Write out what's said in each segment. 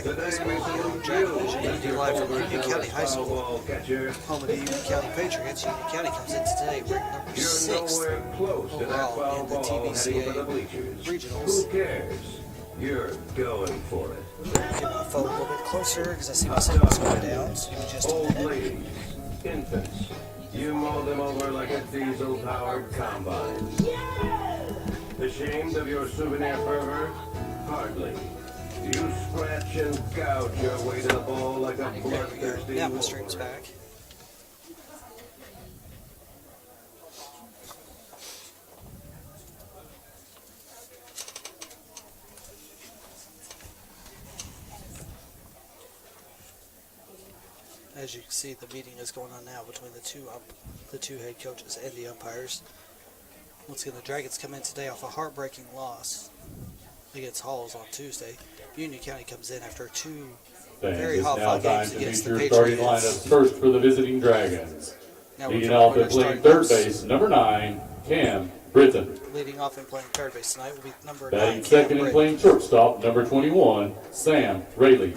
Dragon baseball here on Dragon Vision. We do live from Union County High School, home of the Union County Patriots. Union County comes in today ranked number 6th overall in the TVCA regionals. Who cares? You're going for it. Get my phone a little bit closer because I see my signals going down. So give me just a Old minute. ladies, infants, you mow them over like a diesel-powered combine. Ashamed of your souvenir fervor? Hardly. You scratch and gouge your way to the ball like a There we go. bloodthirsty Now my stream's wolverine. back. As you can see, the meeting is going on now between the two head coaches and the umpires. Once again, the Dragons come in today off a heartbreaking loss against Halls on Tuesday. Union County comes in after two very hot-fought games against the starting Patriots. lineups first for the visiting Dragons. Now we're Leading going off to and playing starting third lineups. base, number 9, Cam Britton. Leading off and playing third base tonight will be number 9, Batting Cam second and Britton. playing shortstop, number 21, Sam Rayleigh.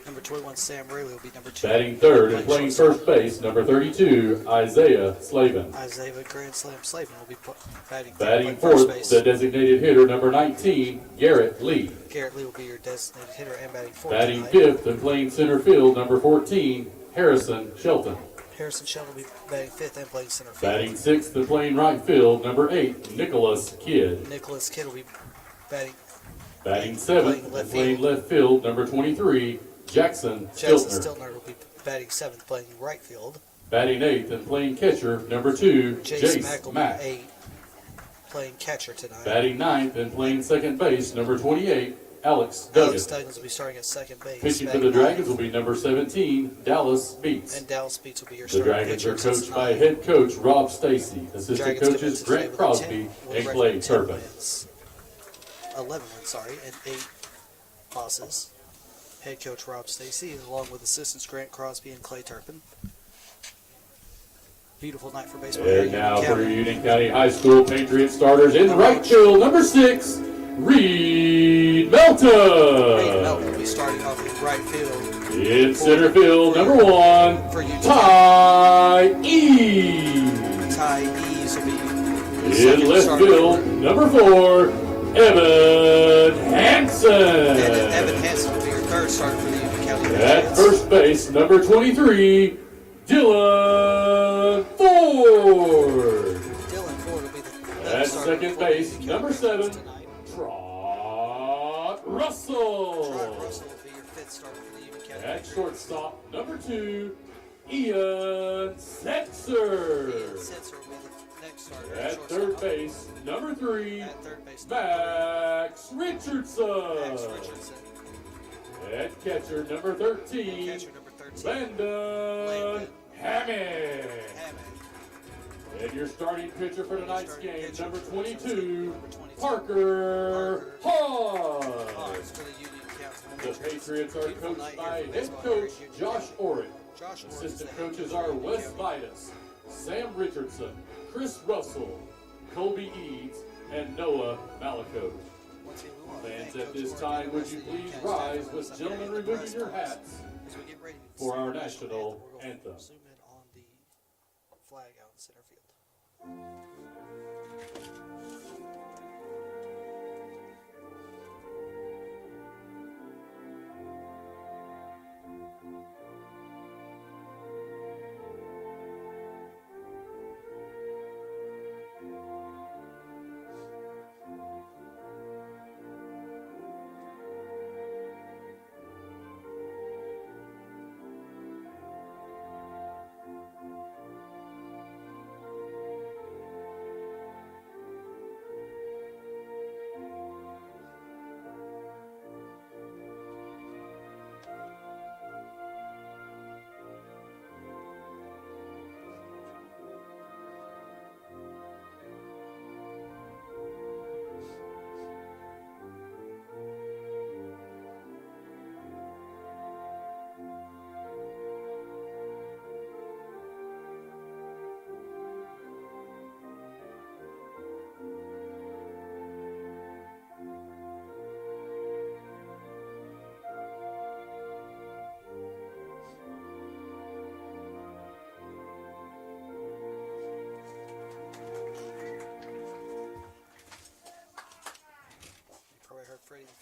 Number 21, Sam Rayleigh will be number 2. Batting third and playing shortstop. first base, number 32, Isaiah Slavin. Isaiah Grand Slam Slavin will be batting Batting first fourth, base. the designated hitter, number 19, Garrett Lee. Garrett Lee will be your designated hitter and batting fourth Batting tonight. fifth and playing center field, number 14, Harrison Shelton. Harrison Shelton will be batting fifth and playing center field. Batting sixth and playing right field, number 8, Nicholas Kidd. Nicholas Kidd will be batting Batting seventh and playing left field, number 23, Jackson Jackson Stiltner. Stiltner will be batting seventh, playing right field. Batting eighth and playing catcher, number 2, Jason Jace Mack will Mack. be 8, playing catcher tonight. Batting ninth and playing second base, number 28, Alex Alex Duggan. Duggins will be starting at second base. Pitching for batting the Dragons ninth. will be number 17, Dallas Beats. And Dallas Beats will be your The starting Dragons pitcher are since coached by tonight. head coach Rob Stacy, assistant Dragons come in coaches today Grant with Crosby with and a Clay record of 10 Turpin. wins. 11 wins, and 8 losses. Head coach Rob Stacy, along with assistants Grant Crosby and Clay Turpin. Beautiful night for baseball. here And in now Union for County. Union County High School Patriot starters in right field, number 6, Reed Melton. Reed Melton will be starting off in right field. In center field, number 1, For Union Ty E. Ty Ease will be the In second left starter. field, number 4, Evan Hansen. And then Evan Hansen will be your third starter for the Union County At Patriots. first base, number 23, Dylan Ford. Dylan Ford will be the At starter second for the base, Union number County 7, Patriots tonight. Trot Russell. Trot Russell will be your fifth starter for the Union County At Patriots. shortstop, number 2, Ian Setzer. Ian Setzer will be the next starter At shortstop. third base, number 3, At third base, Max Richardson. Max Richardson. At catcher, number 13, Catcher number 13, Landon Hammond. Hammond. And your starting pitcher for tonight's Starting game, pitcher number for 22, number 22, Parker Hodge. Hodge for the Union County The Patriots are Beautiful coached night by here for head baseball coach here in Josh Orrick. Josh Orr is Assistant the head coaches coach are of Wes Union County. Vitus, Sam Richardson, Chris Russell, Colby Eads, and Noah Malakos. Once again, we want to Fans, thank at Coach this Orr time, and the would rest you of the Union please County staff rise with with us gentlemen here in the removing press your box hats as we get ready to for sing our the national We're gonna anthem. Zoom in on the flag out in center field.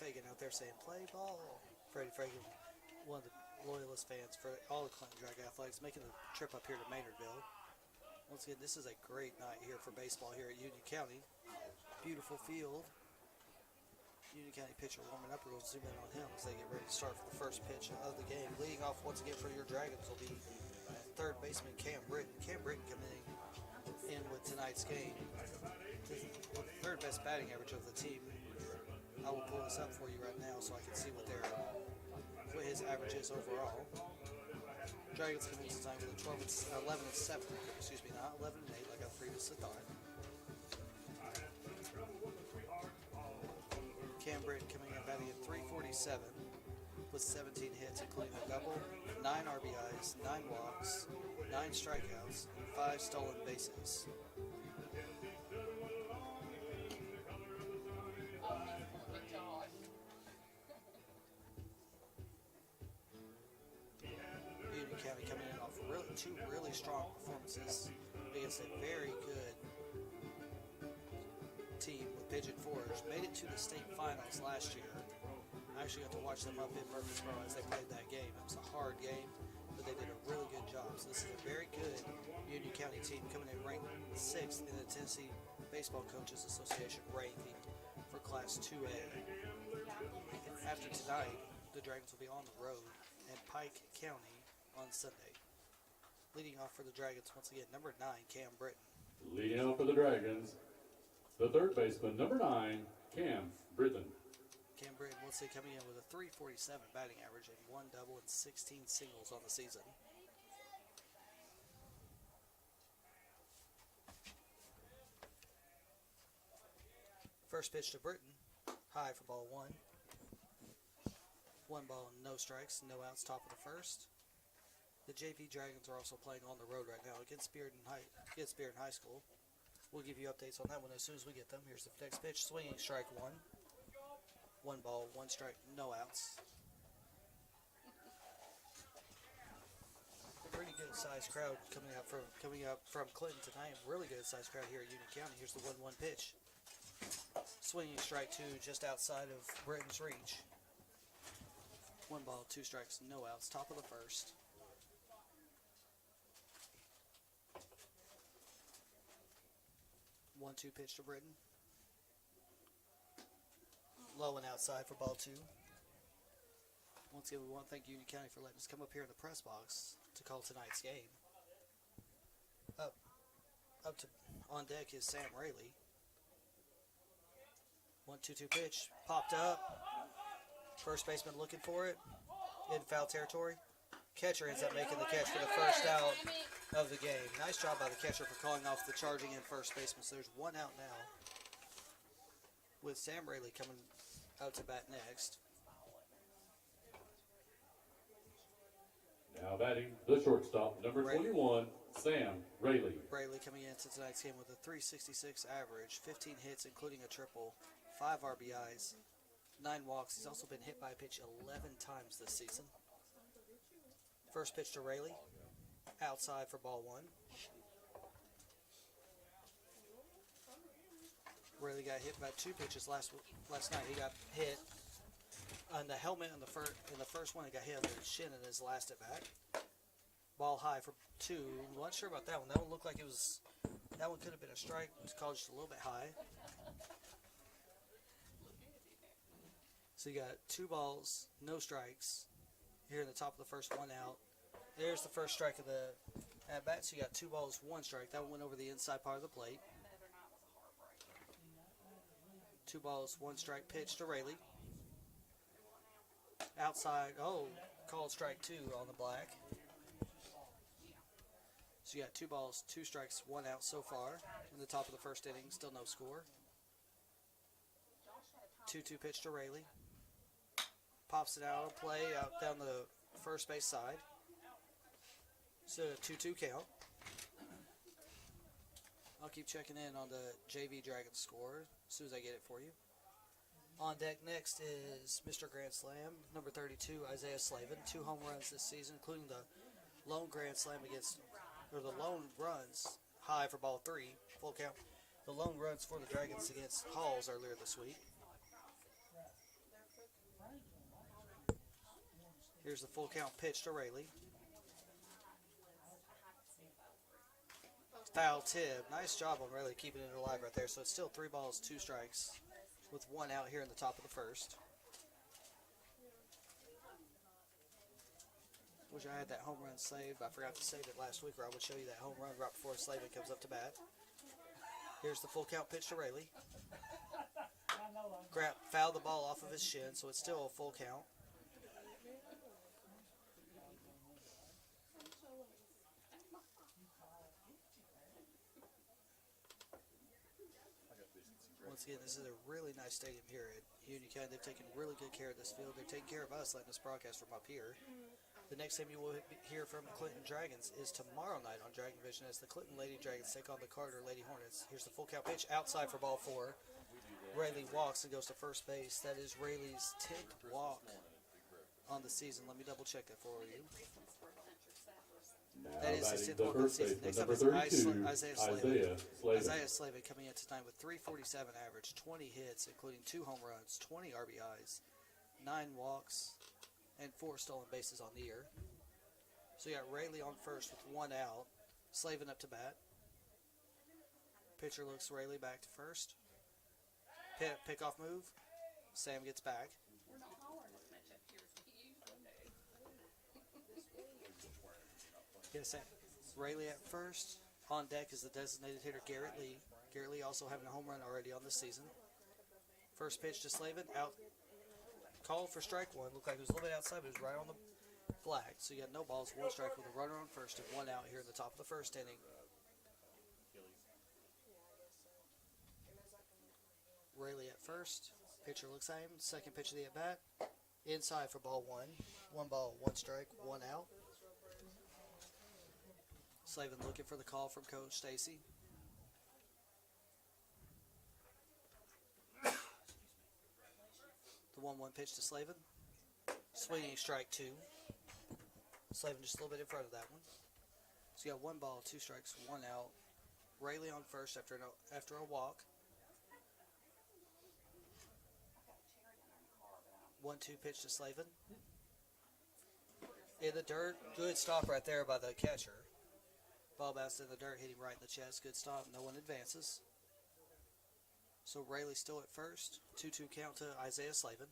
Fagan out there saying, "Play ball." Freddie Fagan, one of the loyalist fans for all the Clinton Dragon Athletics, making the trip up here to Maynardville. Once again, this is a great night here for baseball here at Union County. Beautiful field. Union County pitcher warming up. We're going to zoom in on him as they get ready to start for the first pitch of the game. Leading off once again for your Dragons will be third baseman Cam Britton. Cam Britton coming in with tonight's game with the third best batting average of the team. I will pull this up for you right now so I can see what his average is overall. Dragons come in tonight with a 11 and 7. Excuse me, not 11 and 8 like I previously thought. Cam Britton coming in batting at .347 with 17 hits, including a double, 9 RBIs, 9 walks, 9 strikeouts, and 5 stolen bases. Union County coming in off two really strong performances against a very good team with Pigeon Forge. Made it to the state finals last year. I actually got to watch them up in Murfreesboro as they played that game. It was a hard game, but they did a really good job. So this is a very good Union County team coming in ranked 6th in the Tennessee Baseball Coaches Association ranking for Class 2A. After tonight, the Dragons will be on the road in Pike County on Sunday. Leading off for the Dragons, once again, number 9, Cam Britton. Leading off for the Dragons, the third baseman, number 9, Cam Britton. Cam Britton, once again, coming in with a .347 batting average and 1 double and 16 singles on the season. First pitch to Britton, high for ball 1. 1 ball, no strikes, no outs, top of the first. The JV Dragons are also playing on the road right now against Bearden High School. We'll give you updates on that one as soon as we get them. Here's the next pitch, swinging strike 1. 1 ball, 1 strike, no outs. A pretty good sized crowd coming up from Clinton tonight. Really good sized crowd here at Union County. Here's the 1-1 pitch. Swinging strike 2 just outside of Britton's reach. 1 ball, 2 strikes, no outs, top of the first. 1-2 pitch to Britton. Low and outside for ball 2. Once again, we want to thank Union County for letting us come up here in the press box to call tonight's game. Up to on deck is Sam Rayleigh. 1-2 pitch, popped up. First baseman looking for it in foul territory. Catcher ends up making the catch for the first out of the game. Nice job by the catcher for calling off the charging in first baseman. So there's 1 out now with Sam Rayleigh coming out to bat next. Now batting the shortstop, number 21, Sam Rayleigh. Rayleigh coming into tonight's game with a .366 average, 15 hits including a triple, 5 RBIs, 9 walks. He's also been hit by a pitch 11 times this season. First pitch to Rayleigh, outside for ball 1. Rayleigh got hit by 2 pitches last night. He got hit on the helmet in the first one. He got hit on the shin in his last at bat. Ball high for 2. Wasn't sure about that one. That one looked like it was. That one could have been a strike. It was called just a little bit high. So you got 2 balls, no strikes. Here in the top of the first, 1 out. There's the first strike of the at bat. So you got 2 balls, 1 strike. That one went over the inside part of the plate. 2 balls, 1 strike pitch to Rayleigh. Outside, called strike 2 on the black. So you got 2 balls, 2 strikes, 1 out so far in the top of the first inning. Still no score. 2-2 pitch to Rayleigh. Pops it out of play out down the first base side. So a 2-2 count. I'll keep checking in on the JV Dragons score as soon as I get it for you. On deck next is Mr. Grand Slam, number 32, Isaiah Slavin. 2 home runs this season, including the lone Grand Slam the lone runs high for ball 3, full count. The lone runs for the Dragons against Halls earlier this week. Here's the full count pitch to Rayleigh. Foul tip. Nice job on Rayleigh keeping it alive right there. So it's still 3 balls, 2 strikes with 1 out here in the top of the first. Wish I had that home run saved. I forgot to save it last week, or I would show you that home run right before Slavin comes up to bat. Here's the full count pitch to Rayleigh. Fouled the ball off of his shin, so it's still a full count. Once again, this is a really nice stadium here at Union County. They've taken really good care of this field. They're taking care of us, letting us broadcast from up here. The next time you will hear from the Clinton Dragons is tomorrow night on Dragon Vision as the Clinton Lady Dragons take on the Carter Lady Hornets. Here's the full count pitch outside for ball 4. Rayleigh walks and goes to first base. That is Rayleigh's 10th walk on the season. Let me double check that for you. That is his 10th walk on the season. Next up is Isaiah Slavin. Isaiah Slavin coming in tonight with .347 average, 20 hits, including 2 home runs, 20 RBIs, 9 walks, and 4 stolen bases on the year. So you got Rayleigh on first with 1 out. Slavin up to bat. Pitcher looks Rayleigh back to first. Pickoff move. Sam gets back. Yes, Rayleigh at first. On deck is the designated hitter Garrett Lee. Garrett Lee also having a home run already on this season. First pitch to Slavin. Out. Called for strike 1. Looked like it was a little bit outside, but it was right on the flag. So you got no balls, 1 strike with a runner on first and 1 out here in the top of the first inning. Rayleigh at first. Pitcher looks at him. Second pitch of the at-bat. Inside for ball 1. 1 ball, 1 strike, 1 out. Slavin looking for the call from Coach Stacy. The 1-1 pitch to Slavin. Swinging strike 2. Slavin just a little bit in front of that one. So you got 1 ball, 2 strikes, 1 out. Rayleigh on first after a walk. 1-2 pitch to Slavin. In the dirt. Good stop right there by the catcher. Ball bounced in the dirt, hit him right in the chest. Good stop. No one advances. So Rayleigh still at first. 2-2 count to Isaiah Slavin.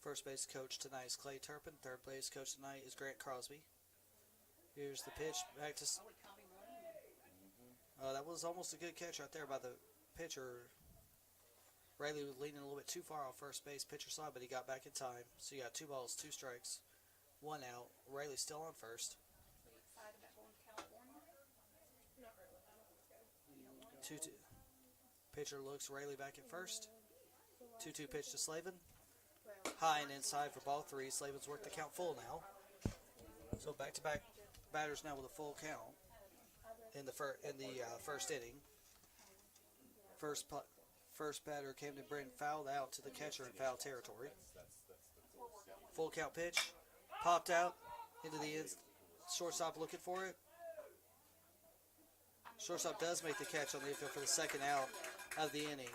First base coach tonight is Clay Turpin. Third base coach tonight is Grant Crosby. Here's the pitch back to. That was almost a good catch right there by the pitcher. Rayleigh was leaning a little bit too far off first base. Pitcher saw it, but he got back in time. So you got 2 balls, 2 strikes, 1 out. Rayleigh still on first. 2-2. Pitcher looks Rayleigh back at first. 2-2 pitch to Slavin. High and inside for ball 3. Slavin's worked the count full now. So back-to-back batters now with a full count in the first inning. First batter, Camden Britton, fouled out to the catcher in foul territory. Full count pitch. Popped out into the end. Shortstop looking for it. Shortstop does make the catch on the infield for the second out of the inning.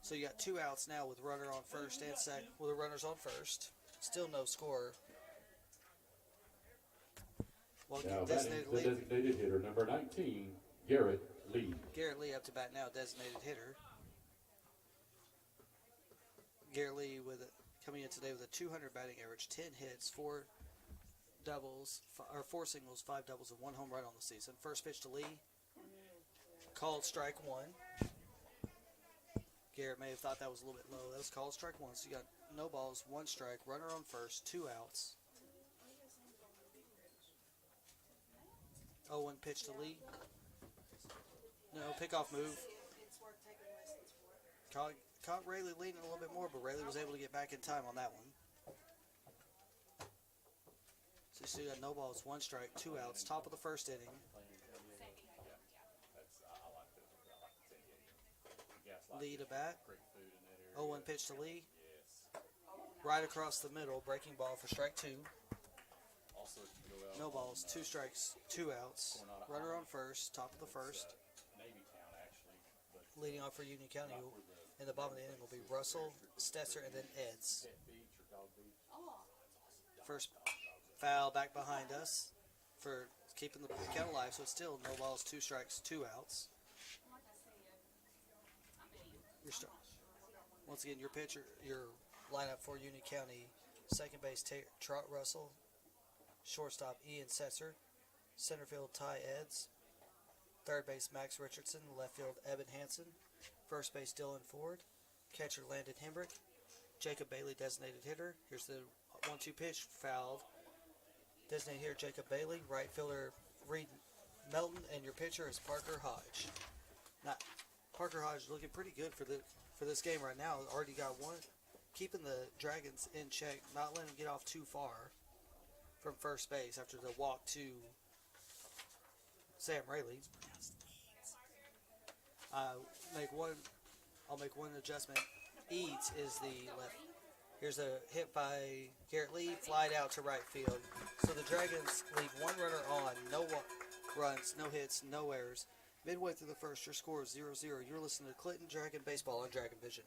So you got 2 outs now with runner on first and second. With the runners on first. Still no score. Well, now designated the designated hitter, number 19, Garrett Lee. Garrett Lee up to bat now, designated hitter. Garrett Lee coming in today with a 200 batting average, 10 hits, 4 singles, 5 doubles, and 1 home run on the season. First pitch to Lee. Called strike 1. Garrett may have thought that was a little bit low. That was called strike 1. So you got no balls, 1 strike, runner on first, 2 outs. 0-1 pitch to Lee. No, pickoff move. Caught Rayleigh leaning a little bit more, but Rayleigh was able to get back in time on that one. So you still got no balls, 1 strike, 2 outs, top of the first inning. Lee to bat. 0-1 pitch to Lee. Right across the middle, breaking ball for strike 2. No balls, 2 strikes, 2 outs. Runner on first, top of the first. leading off for Union County. In the bottom of the inning will be Russell, Stetzer, and then Eds. First foul back behind us for keeping the count alive, so it's still no balls, 2 strikes, 2 outs. Once again, your pitcher, your lineup for Union County: second base Trot Russell, shortstop Ian Setzer, center field Ty Eds, third base Max Richardson, left field Evan Hansen, first base Dylan Ford, catcher Landon Hembrick, Jacob Bailey designated hitter. Here's the 1-2 pitch, fouled. Designated hitter Jacob Bailey, right fielder Reed Melton, and your pitcher is Parker Hodge. Now, Parker Hodge looking pretty good for this game right now. Already got one, keeping the Dragons in check, not letting them get off too far from first base after the walk to Sam Rayleigh. I'll make one adjustment. Eads is the left. Here's a hit by Garrett Lee, flied out to right field. So the Dragons leave one runner on, no runs, no hits, no errors. Midway through the first, your score is 0-0. You're listening to Clinton Dragon Baseball on Dragon Vision.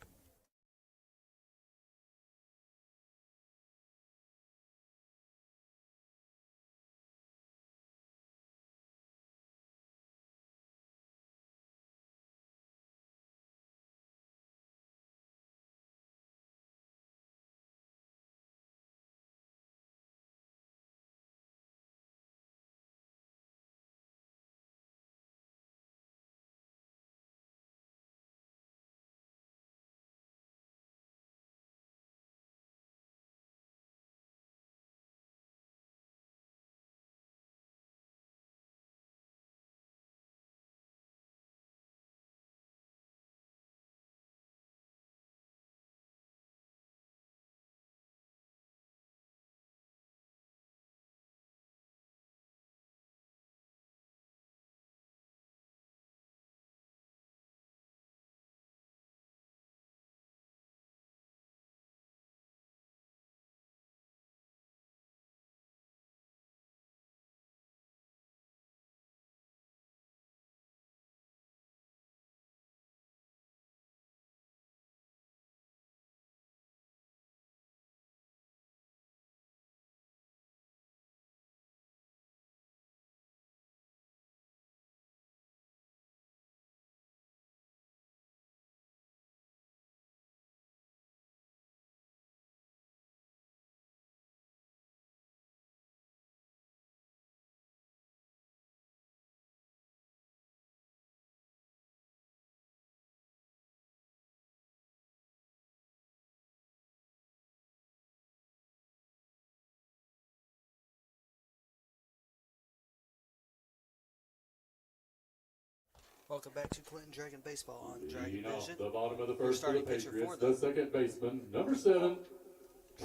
Welcome back to Clinton Dragon Baseball on Dragon Vision. The bottom of the first for the starting pitcher Patriots, for the them. second baseman, number 7,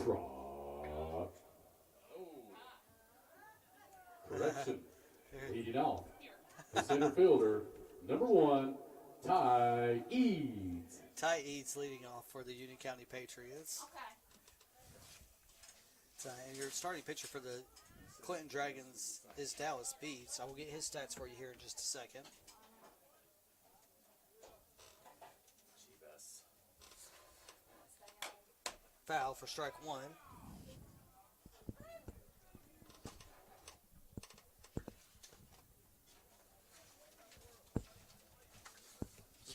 Trot. Correction. Leading off, the center fielder, number 1, Ty Eads. Ty Eads leading off for the Union County Patriots. And your starting pitcher for the Clinton Dragons is Dallas Beats. I will get his stats for you here in just a second. Foul for strike 1.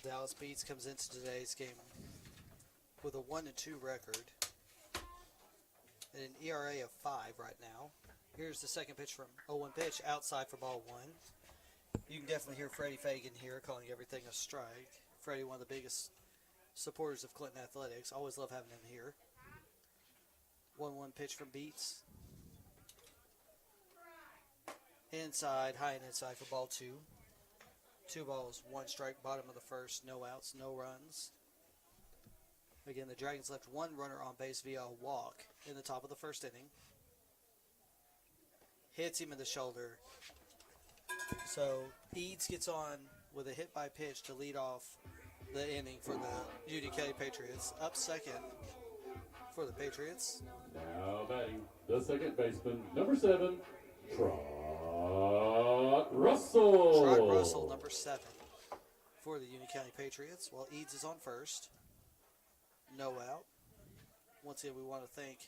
Dallas Beats comes into today's game with a 1-2 record and an ERA of 5 right now. Here's the second pitch from 0-1 pitch, outside for ball 1. You can definitely hear Freddie Fagan here calling everything a strike. Freddie, one of the biggest supporters of Clinton Athletics. Always love having him here. 1-1 pitch from Beats. Inside, high and inside for ball 2. 2 balls, 1 strike, bottom of the first, no outs, no runs. Again, the Dragons left 1 runner on base via a walk in the top of the first inning. Hits him in the shoulder. So Eads gets on with a hit by pitch to lead off the inning for the Union County Patriots. Up second for the Patriots. Now batting, the second baseman, number 7, Trot Russell. Trot Russell, number 7 for the Union County Patriots, while Eads is on first. No out. Once again, we want to thank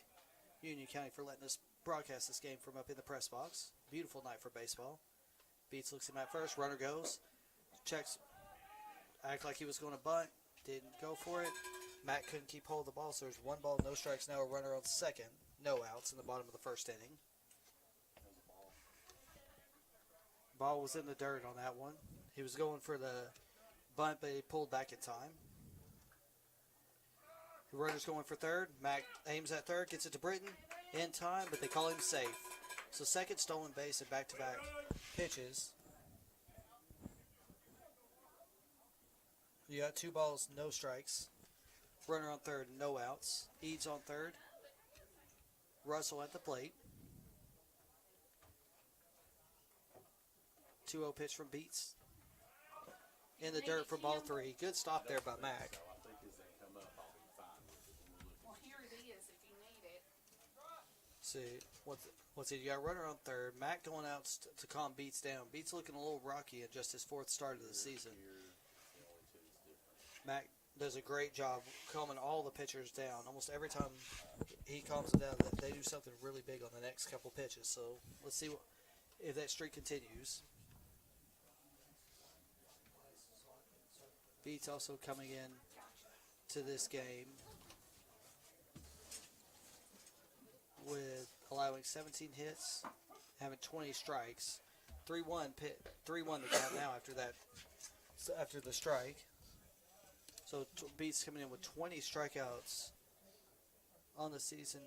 Union County for letting us broadcast this game from up in the press box. Beautiful night for baseball. Beats looks him at first. Runner goes. Checks. Act like he was going to bunt. Didn't go for it. Matt couldn't keep hold of the ball, so there's 1 ball, no strikes now. A runner on second. No outs in the bottom of the first inning. Ball was in the dirt on that one. He was going for the bunt, but he pulled back in time. The runner's going for third. Mac aims at third, gets it to Britton in time, but they call him safe. So second stolen base and back-to-back pitches. You got 2 balls, no strikes. Runner on third, no outs. Eads on third. Russell at the plate. 2-0 pitch from Beats. In the dirt for ball 3. Good stop there by Mac. Well, here it is if you need it. See, what's it? You got a runner on third. Mac going out to calm Beats down. Beats looking a little rocky at just his 4th start of the season. Mac does a great job calming all the pitchers down. Almost every time he calms them down, they do something really big on the next couple pitches. So let's see if that streak continues. Beats also coming in to this game with allowing 17 hits, having 20 strikes. 3-1 the count now after the strike. So Beats coming in with 20 strikeouts on the season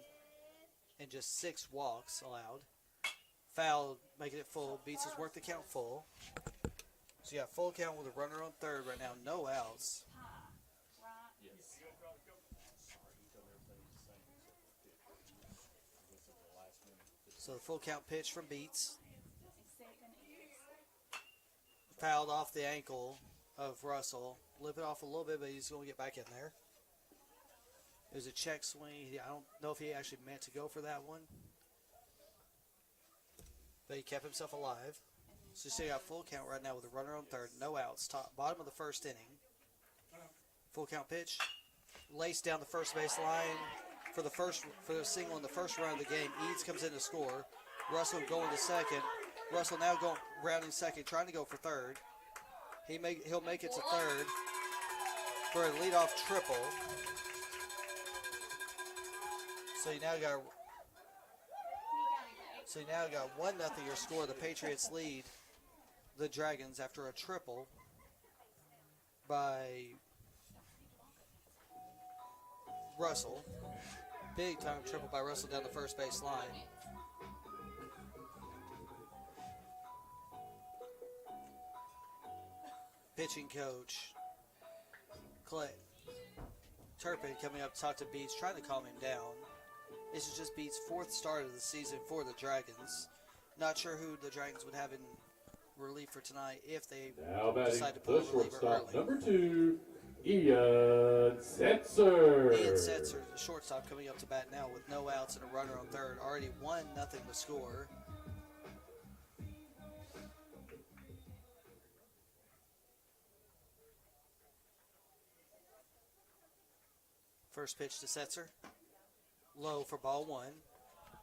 and just 6 walks allowed. Foul, making it full. Beats has worked the count full. So you got full count with a runner on third right now, no outs. Right? Yes. So the full count pitch from Beats. And second is. Fouled off the ankle of Russell. Lip it off a little bit, but he's going to get back in there. It was a check swing. I don't know if he actually meant to go for that one. But he kept himself alive. So you see, got full count right now with a runner on third, no outs, bottom of the first inning. Full count pitch, laced down the first base line for the single in the first run of the game. Eads comes in to score. Russell going to second. Russell now going rounding second, trying to go for third. He'll make it to third for a leadoff triple. So you now got 1-0 your score. The Patriots lead the Dragons after a triple by Russell. Big time triple by Russell down the first base line. Pitching coach Clay Turpin coming up to talk to Beats, trying to calm him down. This is just Beats' 4th start of the season for the Dragons. Not sure who the Dragons would have in relief for tonight if they Now decide to batting pull the a reliever shortstop, early. number 2, Ian Setzer. Ian Setzer, the shortstop, coming up to bat now with no outs and a runner on third. Already 1-0 to score. First pitch to Setzer. Low for ball 1.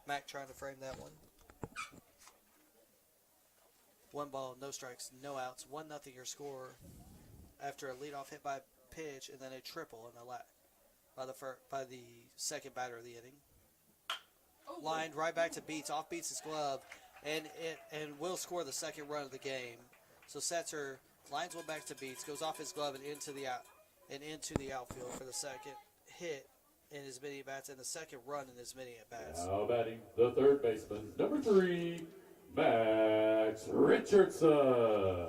Mac trying to frame that one. 1 ball, no strikes, no outs. 1-0 your score after a leadoff hit by pitch and then a triple in the by the second batter of the inning. Lined right back to Beats, off Beats' glove, and will score the second run of the game. So Setzer lines one back to Beats, goes off his glove and into the outfield for the second hit in as many at-bats and the second run in as many at-bats. Now batting the third baseman, number 3, Max Richardson.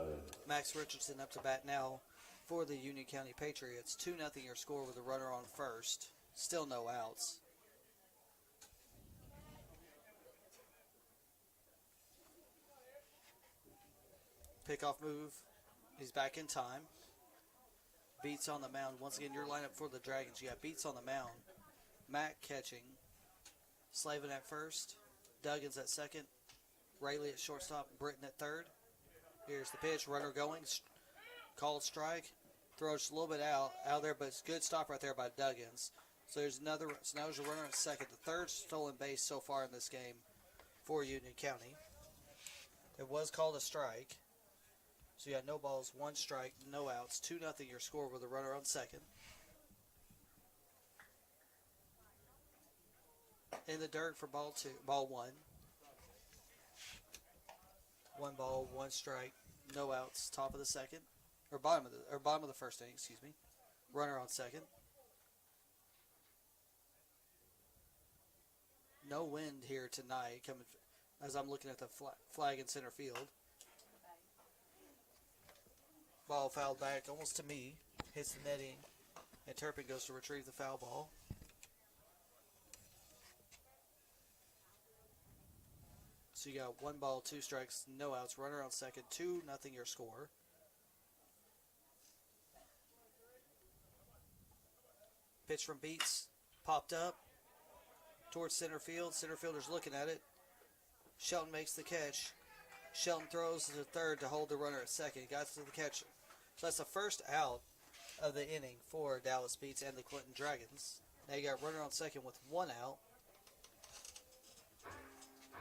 Max Richardson up to bat now for the Union County Patriots. 2-0 your score with a runner on first. Still no outs. Pickoff move. He's back in time. Beats on the mound. Once again, your lineup for the Dragons. You got Beats on the mound. Mac catching. Slavin at first. Duggins at second. Rayleigh at shortstop. Britton at third. Here's the pitch. Runner going. Called strike. Throws just a little bit out there, but it's a good stop right there by Duggins. So now there's a runner at second. The third stolen base so far in this game for Union County. It was called a strike. So you got no balls, 1 strike, no outs, 2-0 your score with a runner on second. In the dirt for ball 1. 1 ball, 1 strike, no outs, top of the second. Or bottom of the first inning, excuse me. Runner on second. No wind here tonight coming as I'm looking at the flag in center field. Ball fouled back almost to me. Hits the netting. And Turpin goes to retrieve the foul ball. So you got 1 ball, 2 strikes, no outs. Runner on second. 2-0 your score. Pitch from Beats. Popped up. Towards center field. Center fielder's looking at it. Shelton makes the catch. Shelton throws to third to hold the runner at second. Got to the catch. So that's the first out of the inning for Dallas Beats and the Clinton Dragons. Now you got runner on second with 1 out.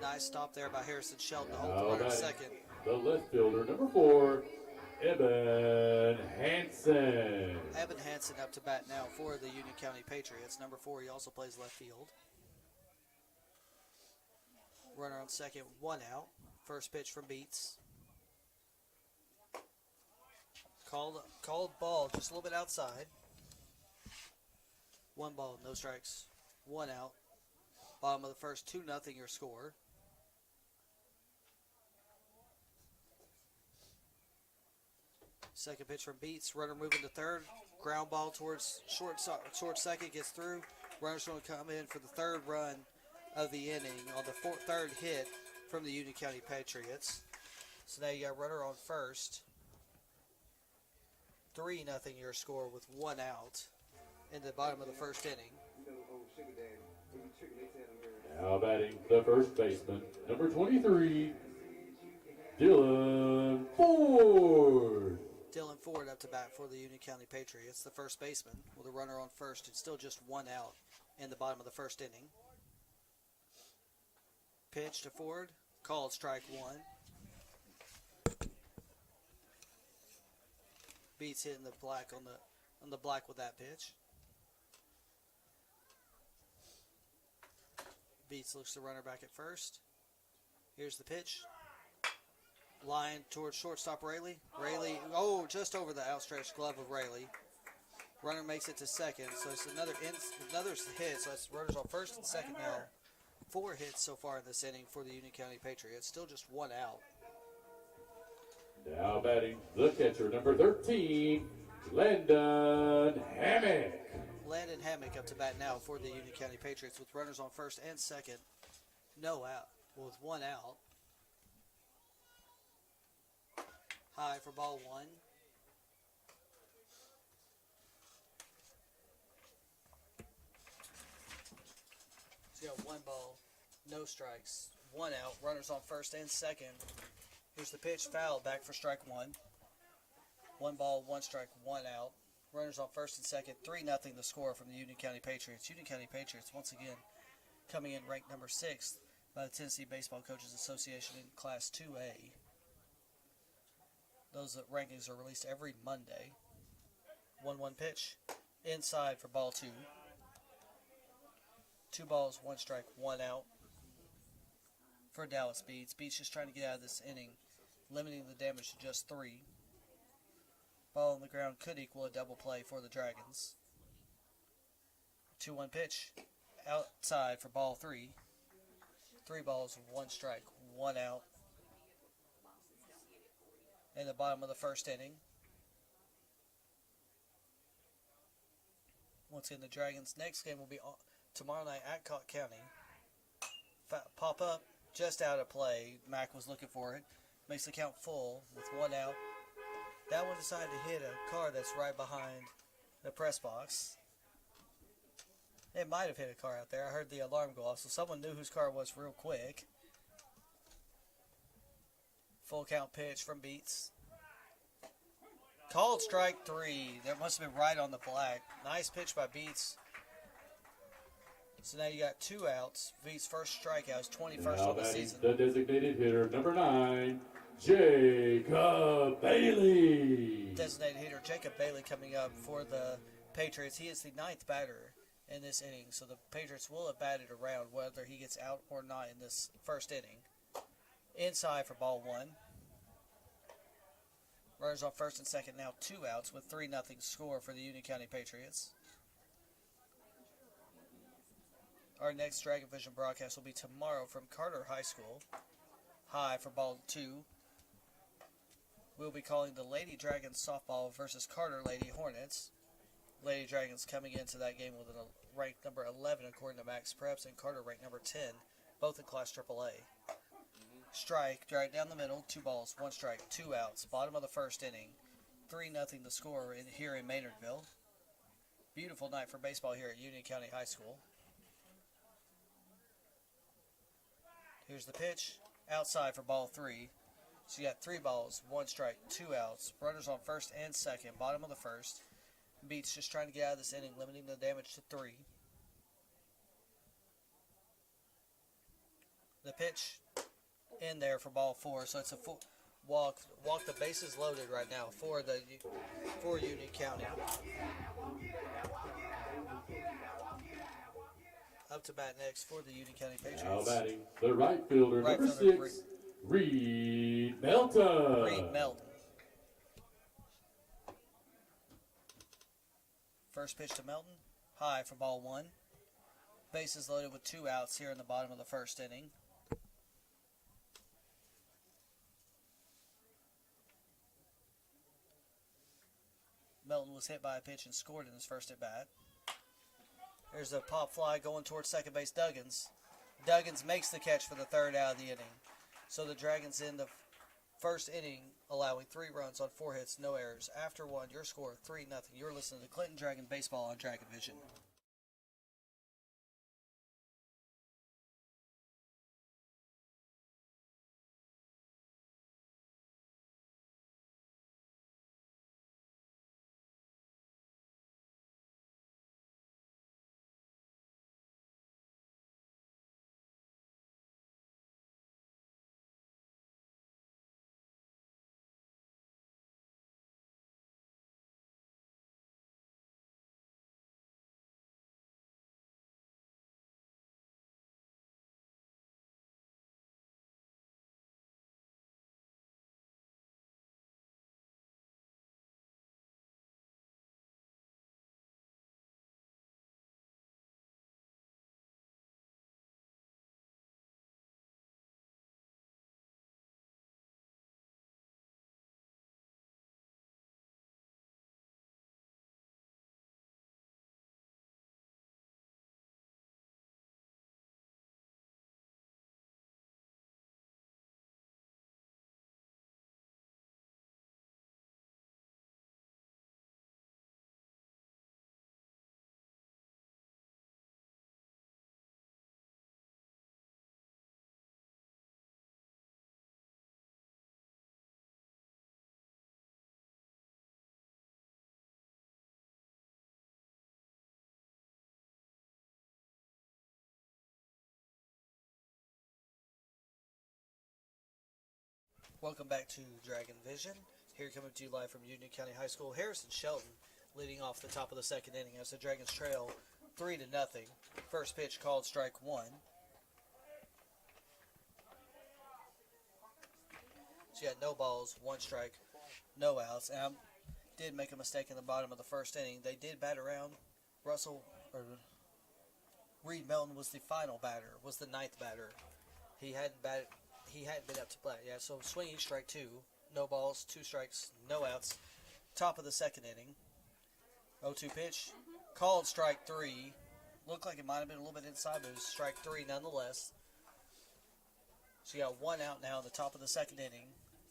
Nice stop there by Harrison Shelton to hold the runner at second. The left fielder, number 4, Eben Hansen. Evan Hansen up to bat now for the Union County Patriots. Number 4, he also plays left field. Runner on second, 1 out. First pitch from Beats. Called ball, just a little bit outside. 1 ball, no strikes, 1 out. Bottom of the first, 2-0 your score. Second pitch from Beats. Runner moving to third. Ground ball towards short second. Gets through. Runner's going to come in for the third run of the inning on the third hit from the Union County Patriots. So now you got runner on first. 3-0 your score with 1 out in the bottom of the first inning. Now batting the first baseman, number 23, Dylan Ford. Dylan Ford up to bat for the Union County Patriots, the first baseman, with a runner on first and still just 1 out in the bottom of the first inning. Pitch to Ford, called strike 1. Beats hitting the black on the black with that pitch. Beats looks the runner back at first. Here's the pitch. Line towards shortstop Rayleigh. Rayleigh, just over the outstretched glove of Rayleigh. Runner makes it to second, so it's another hit. So that's runners on first and second now. 4 hits so far in this inning for the Union County Patriots. Still just 1 out. Now batting the catcher, number 13, Landon Hammock. Landon Hammock up to bat now for the Union County Patriots with runners on first and second. No out. With 1 out. High for ball 1. So you got 1 ball, no strikes, 1 out. Runners on first and second. Here's the pitch, foul, back for strike 1. 1 ball, 1 strike, 1 out. Runners on first and second, 3-0 the score from the Union County Patriots. Union County Patriots, once again, coming in ranked number 6 by the Tennessee Baseball Coaches Association in Class 2A. Those rankings are released every Monday. 1-1 pitch, inside for ball 2. 2 balls, 1 strike, 1 out for Dallas Beats. Beats just trying to get out of this inning, limiting the damage to just 3. Ball on the ground could equal a double play for the Dragons. 2-1 pitch, outside for ball 3. 3 balls, 1 strike, 1 out in the bottom of the first inning. Once again, the Dragons' next game will be tomorrow night at Cott County. Pop up, just out of play. Mac was looking for it. Makes the count full with 1 out. That one decided to hit a car that's right behind the press box. It might have hit a car out there. I heard the alarm go off, so someone knew whose car it was real quick. Full count pitch from Beats. Called strike 3. That must have been right on the black. Nice pitch by Beats. So now you got 2 outs. Beats' first strikeout is 21st Now on the batting season. the designated hitter, number 9, Jacob Bailey. Designated hitter Jacob Bailey coming up for the Patriots. He is the 9th batter in this inning, so the Patriots will have batted around whether he gets out or not in this first inning. Inside for ball 1. Runners on first and second, now 2 outs with 3-0 score for the Union County Patriots. Our next Dragon Vision broadcast will be tomorrow from Carter High School. High for ball 2. We'll be calling the Lady Dragons softball versus Carter Lady Hornets. Lady Dragons coming into that game with a rank number 11 according to Max Preps, and Carter ranked number 10, both in Class AAA. Strike, right down the middle, 2 balls, 1 strike, 2 outs. Bottom of the first inning, 3-0 the score here in Maynardville. Beautiful night for baseball here at Union County High School. Here's the pitch, outside for ball 3. So you got 3 balls, 1 strike, 2 outs. Runners on first and second, bottom of the first. Beats just trying to get out of this inning, limiting the damage to 3. The pitch in there for ball 4, so it's a walk. The bases loaded right now for Union County. Up to bat next for the Union County Patriots. Now batting the right fielder, Right number fielder, 6, Reed Melton. Reed Melton. First pitch to Melton, high for ball 1. Bases loaded with 2 outs here in the bottom of the first inning. Melton was hit by a pitch and scored in his first at bat. There's a pop fly going towards second base, Duggins. Duggins makes the catch for the 3rd out of the inning. So the Dragons in the first inning allowing 3 runs on 4 hits, no errors. After 1, your score 3-0. You're listening to Clinton Dragon Baseball on Dragon Vision. Welcome back to Dragon Vision. Here coming to you live from Union County High School. Harrison Shelton leading off the top of the second inning as the Dragons trail 3-0. First pitch called strike 1. So you had no balls, 1 strike, no outs. And I did make a mistake in the bottom of the first inning. They did bat around. Reed Melton was the final batter, was the 9th batter. He hadn't been up to bat yet. So swinging strike 2, no balls, 2 strikes, no outs. Top of the second inning. 0-2 pitch, called strike 3. Looked like it might have been a little bit inside, but it was strike 3 nonetheless. So you got 1 out now in the top of the second inning.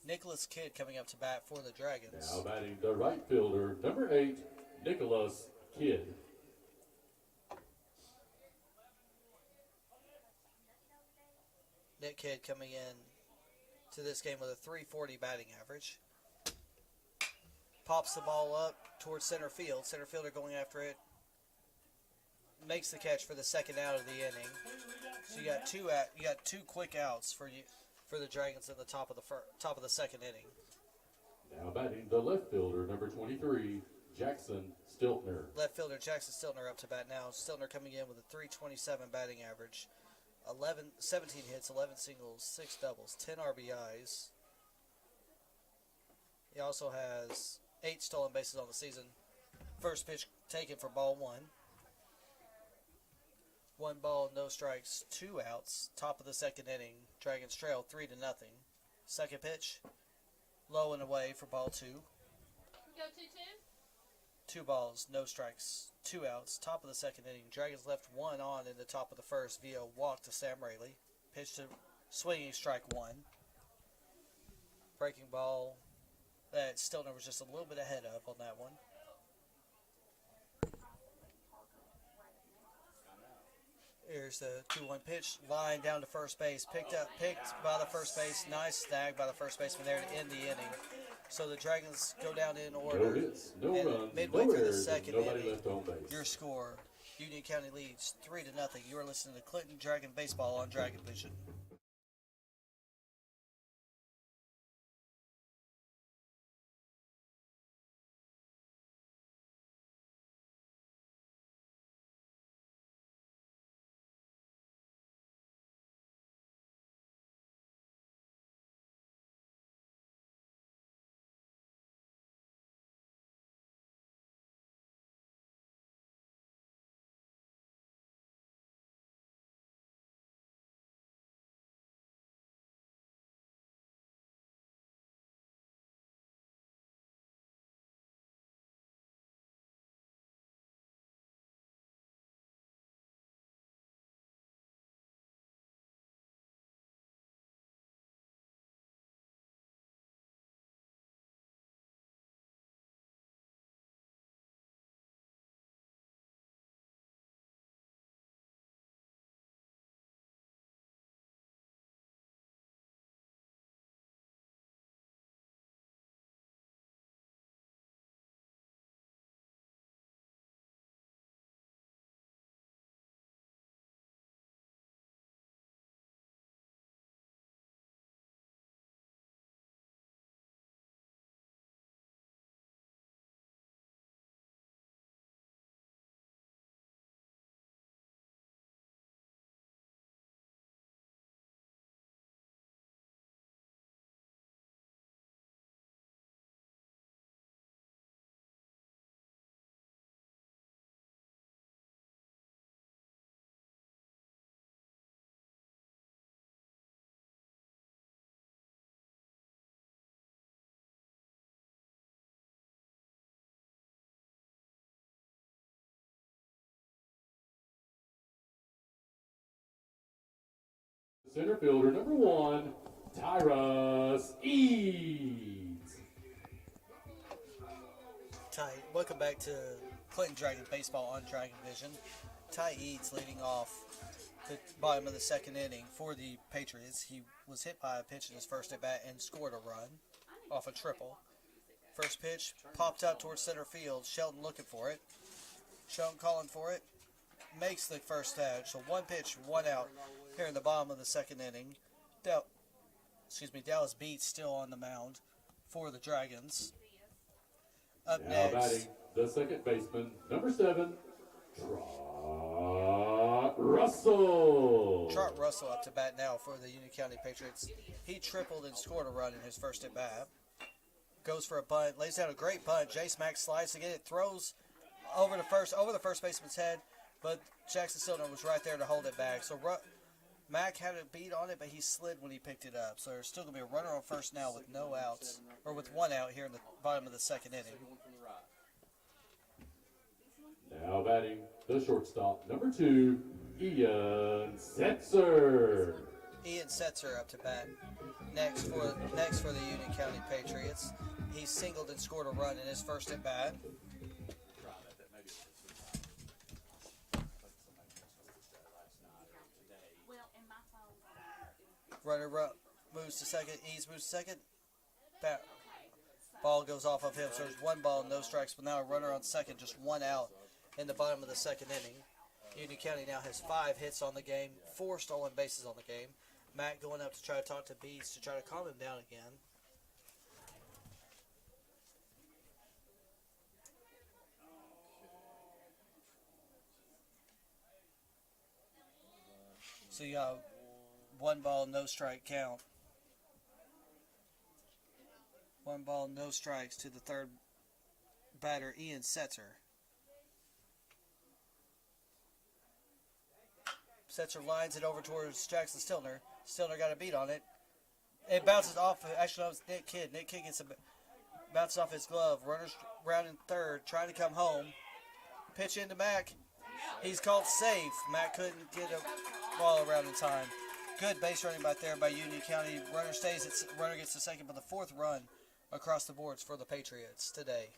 Nicholas Kidd coming up to bat for the Dragons. Now batting the right fielder, number 8, Nicholas Kidd. Nick Kidd coming in to this game with a .340 batting average. pops the ball up towards center field. Center fielder going after it. Makes the catch for the second out of the inning. So you got two quick outs for the Dragons at the top of the second inning. Now batting the left fielder, number 23, Jackson Stiltner. Left fielder Jackson Stiltner up to bat now. Stiltner coming in with a .327 batting average, 17 hits, 11 singles, 6 doubles, 10 RBIs. He also has 8 stolen bases on the season. First pitch taken for ball 1. 1 ball, no strikes, 2 outs. Top of the second inning. Dragons trail 3-0. Second pitch, low and away for ball 2. Go 2-2. 2 balls, no strikes, 2 outs. Top of the second inning. Dragons left 1 on in the top of the first via walk to Sam Rayleigh. Pitch to swinging strike 1. Breaking ball that Stiltner was just a little bit ahead of on that one. Here's the 2-1 pitch. Line down to first base. Picked by the first base. Nice snag by the first baseman there to end the inning. So the Dragons go down in order. No hits, no and runs, midway no through the errors, second and nobody inning, left on base. your score, Union County leads 3-0. You are listening to Clinton Dragon Baseball on Dragon Vision. Center fielder, number 1, Tyrus Eads. Ty, welcome back to Clinton Dragon Baseball on Dragon Vision. Ty Eads leading off the bottom of the second inning for the Patriots. He was hit by a pitch in his first at bat and scored a run off a triple. First pitch popped up towards center field. Shelton looking for it. Shelton calling for it. Makes the first catch. So 1 pitch, 1 out here in the bottom of the second inning. Dallas Beats still on the mound for the Dragons. Up Now next, batting the second baseman, number 7, Trot Russell. Trot Russell up to bat now for the Union County Patriots. He tripled and scored a run in his first at bat. Goes for a bunt, lays down a great bunt. Jace Mack slides to get it, throws over the first baseman's head, but Jackson Stiltner was right there to hold it back. So Mack had a beat on it, but he slid when he picked it up. So there's still going to be a runner on first now with no outs, or with 1 out here in the bottom of the second inning. Now batting the shortstop, number 2, Ian Setzer. Ian Setzer up to bat next for the Union County Patriots. He singled and scored a run in his first at bat. Well, in my phone. Runner up, moves to second. Eads moves to second. Ball goes off of him, so there's 1 ball, no strikes, but now a runner on second, just 1 out in the bottom of the second inning. Union County now has 5 hits on the game, 4 stolen bases on the game. Matt going up to try to talk to Beats to try to calm him down again. So you got 1 ball, no strike count. 1 ball, no strikes to the third batter, Ian Setzer. Setzer lines it over towards Jackson Stilner. Stilner got a beat on it. It bounces off. Actually, no, it's Nick Kidd. Nick Kidd gets bounces off his glove. Runners rounding third, trying to come home. Pitch into Mac. He's called safe. Mac couldn't get a ball around in time. Good base running back there by Union County. Runner gets the second, but the 4th run across the boards for the Patriots today.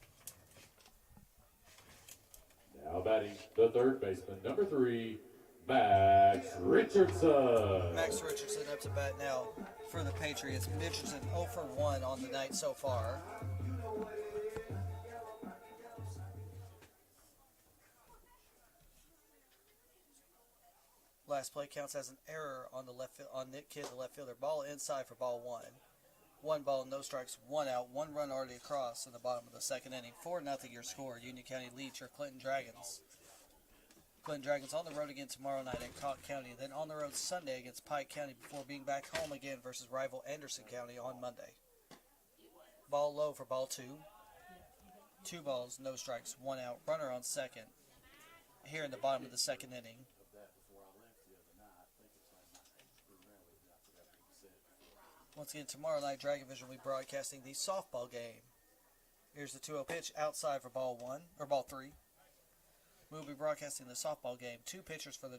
Now batting the third baseman, number 3, Max Richardson. Max Richardson up to bat now for the Patriots. Richardson 0 for 1 on the night so far. Last play counts as an error on Nick Kidd, the left fielder. Ball inside for ball 1. 1 ball, no strikes, 1 out, 1 run already across in the bottom of the second inning. 4-0 your score. Union County leads your Clinton Dragons. Clinton Dragons on the road again tomorrow night at Cotton County, then on the road Sunday against Pike County before being back home again versus rival Anderson County on Monday. Ball low for ball 2. 2 balls, no strikes, 1 out, runner on second here in the bottom of the second inning. Once again, tomorrow night, Dragon Vision will be broadcasting the softball game. Here's the 2-0 pitch outside for ball 3. We'll be broadcasting the softball game. 2 pitchers for the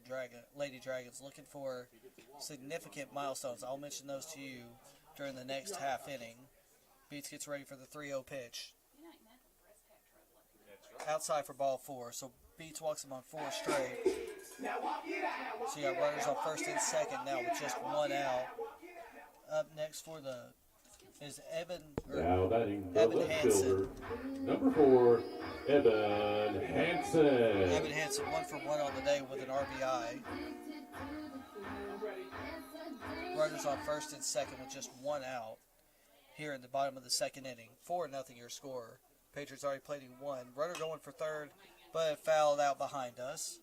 Lady Dragons looking for significant milestones. I'll mention those to you during the next half inning. Beats gets ready for the 3-0 pitch. Outside for ball 4. So Beats walks him on 4 straight. So you got runners on first and second now with just 1 out. Up next for is Evan Hansen. Number 4, Evan Hansen. Evan Hansen 1 for 1 on the day with an RBI. Runners on first and second with just 1 out here in the bottom of the second inning. 4-0 your score. Patriots already played in 1. Runner going for third, but it fouled out behind us.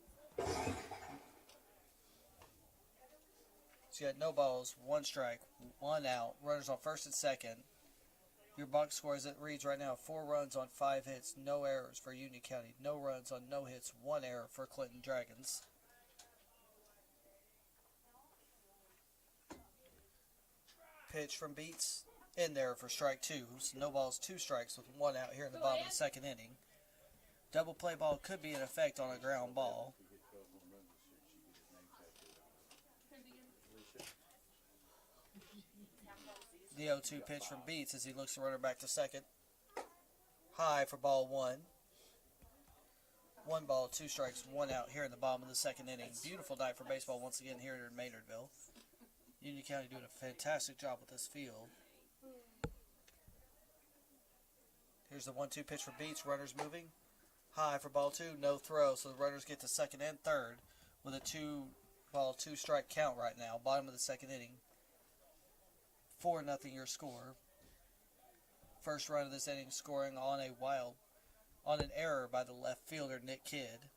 So you got no balls, 1 strike, 1 out. Runners on first and second. Your box score as it reads right now, 4 runs on 5 hits, no errors for Union County. No runs on no hits, 1 error for Clinton Dragons. Pitch from Beats in there for strike 2. So no balls, 2 strikes with 1 out here in the bottom of the second inning. Double play ball could be in effect on a ground ball. The 0-2 pitch from Beats as he looks to runner back to second. High for ball 1. 1 ball, 2 strikes, 1 out here in the bottom of the second inning. Beautiful night for baseball once again here in Maynardville. Union County doing a fantastic job with this field. Here's the 1-2 pitch for Beats. Runners moving. High for ball 2. No throw. So the runners get to second and third with a 2 ball, 2 strike count right now. Bottom of the second inning. 4-0 your score. First run of this inning scoring on an error by the left fielder Nick Kidd.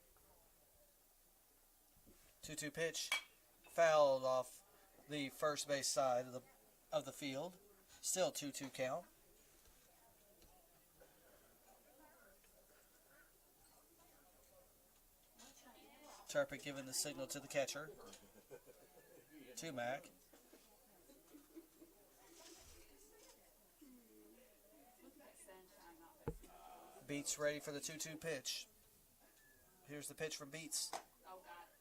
2-2 pitch. Fouled off the first base side of the field. Still 2-2 count. Turpin giving the signal to the catcher. To Mac. Beats ready for the 2-2 pitch. Here's the pitch from Beats.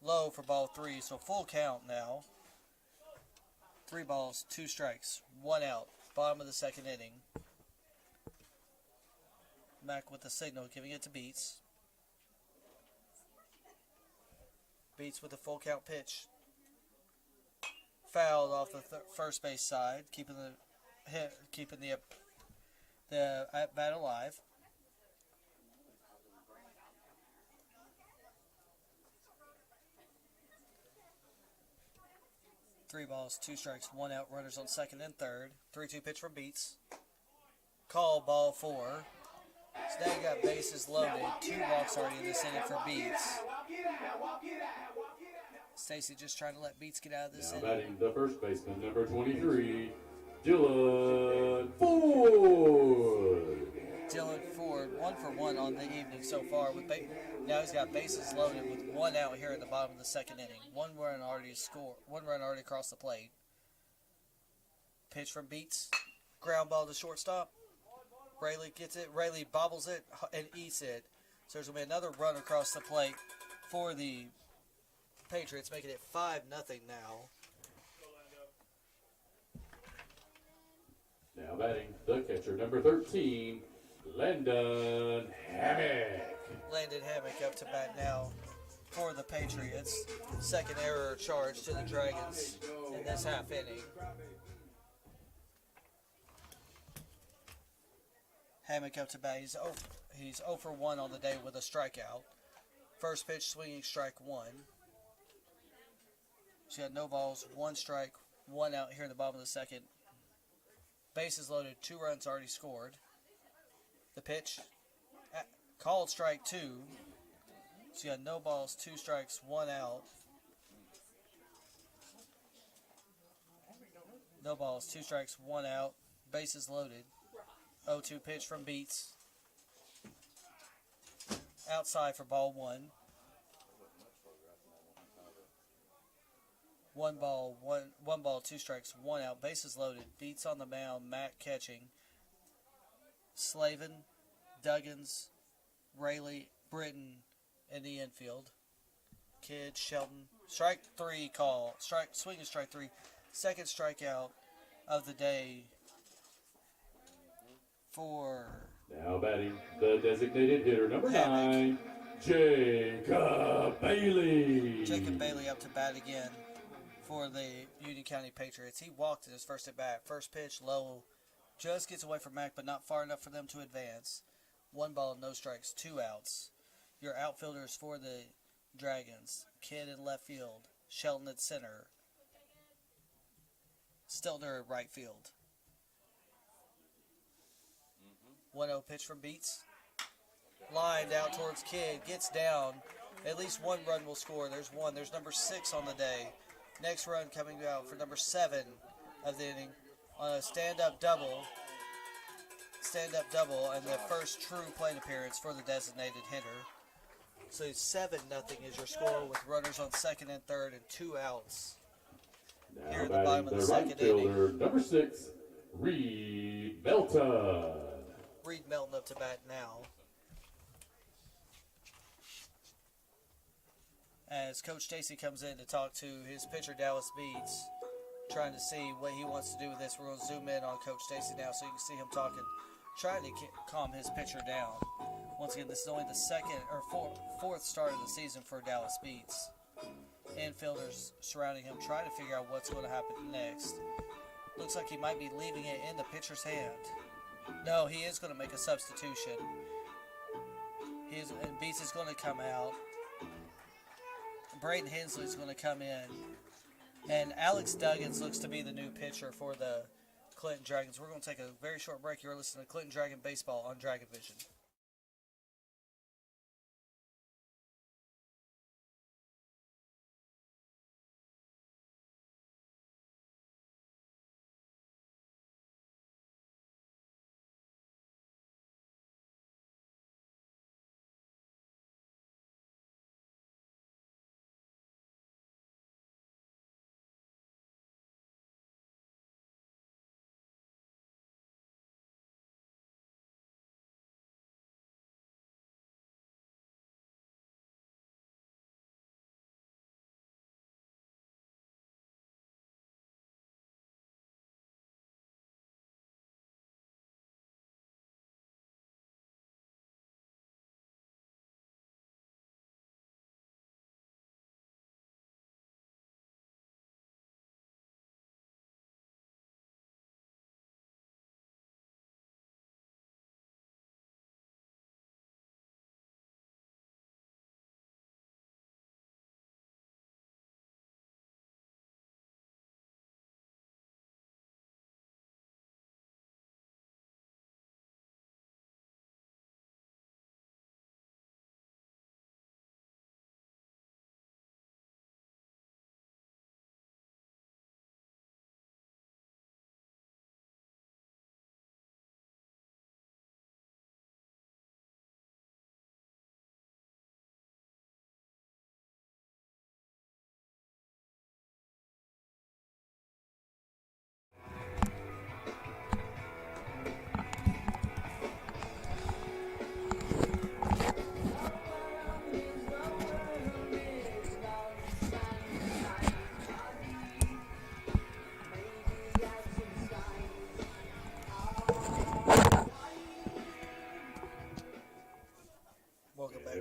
Low for ball 3, so full count now. 3 balls, 2 strikes, 1 out. Bottom of the second inning. Mac with the signal, giving it to Beats. Beats with the full count pitch. Fouled off the first base side, keeping the the at bat alive. Three balls, 2 strikes, 1 out. Runners on second and third. 3-2 pitch from Beats. Call ball 4. So now you got bases loaded. 2 walks already in this inning for Beats. Stacy just trying to let Beats get out of this Now inning. batting the first baseman, number 23, Dylan Ford. Dylan Ford, 1 for 1 on the evening so far. Now he's got bases loaded with 1 out here at the bottom of the second inning. 1 run already scored. 1 run already across the plate. Pitch from Beats. Ground ball to shortstop. Rayleigh gets it. Rayleigh bobbles it and eats it. So there's going to be another run across the plate for the Patriots, making it 5-0 now. Now batting the catcher, number 13, Landon Hammock. Landon Hammock up to bat now for the Patriots. Second error charge to the Dragons in this half inning. Hammock up to bat. He's 0 for 1 on the day with a strikeout. First pitch swinging, strike 1. She had no balls, 1 strike, 1 out here in the bottom of the second. Bases loaded, 2 runs already scored. The pitch, called strike 2. She had no balls, 2 strikes, 1 out. No balls, 2 strikes, 1 out. Bases loaded. 0-2 pitch from Beats. Outside for ball 1. 1 ball, 2 strikes, 1 out. Bases loaded. Beats on the mound. Matt catching. Slavin, Duggins, Rayleigh, Britton in the infield. Kidd, Shelton. Strike 3 call. Swing and strike 3. Second strikeout of the day for... Now batting the designated hitter, number 9, Jacob Bailey. Jacob Bailey up to bat again for the Union County Patriots. He walked in his first at bat. First pitch, low. Just gets away from Mac, but not far enough for them to advance. 1 ball, no strikes, 2 outs. Your outfielders for the Dragons. Kidd in left field. Shelton at center. Stiltner at right field. 1-0 pitch from Beats. Lined out towards Kidd. Gets down. At least 1 run will score. There's 1. There's number 6 on the day. Next run coming out for number 7 of the inning on a stand-up double. Stand-up double and the first true plate appearance for the designated hitter. So 7-0 is your score with runners on second and third and 2 outs. Now Here at the bottom of the batting second the right inning. fielder, number 6, Reed Melton. Reed Melton up to bat now. As Coach Stacy comes in to talk to his pitcher Dallas Beats, trying to see what he wants to do with this. We're going to zoom in on Coach Stacy now so you can see him talking, trying to calm his pitcher down. Once again, this is only the second or fourth start of the season for Dallas Beats. Infielders surrounding him, trying to figure out what's going to happen next. Looks like he might be leaving it in the pitcher's hand. No, he is going to make a substitution. And Beats is going to come out. Braden Hensley is going to come in. And Alex Duggins looks to be the new pitcher for the Clinton Dragons. We're going to take a very short break. You're listening to Clinton Dragon Baseball on Dragon Vision.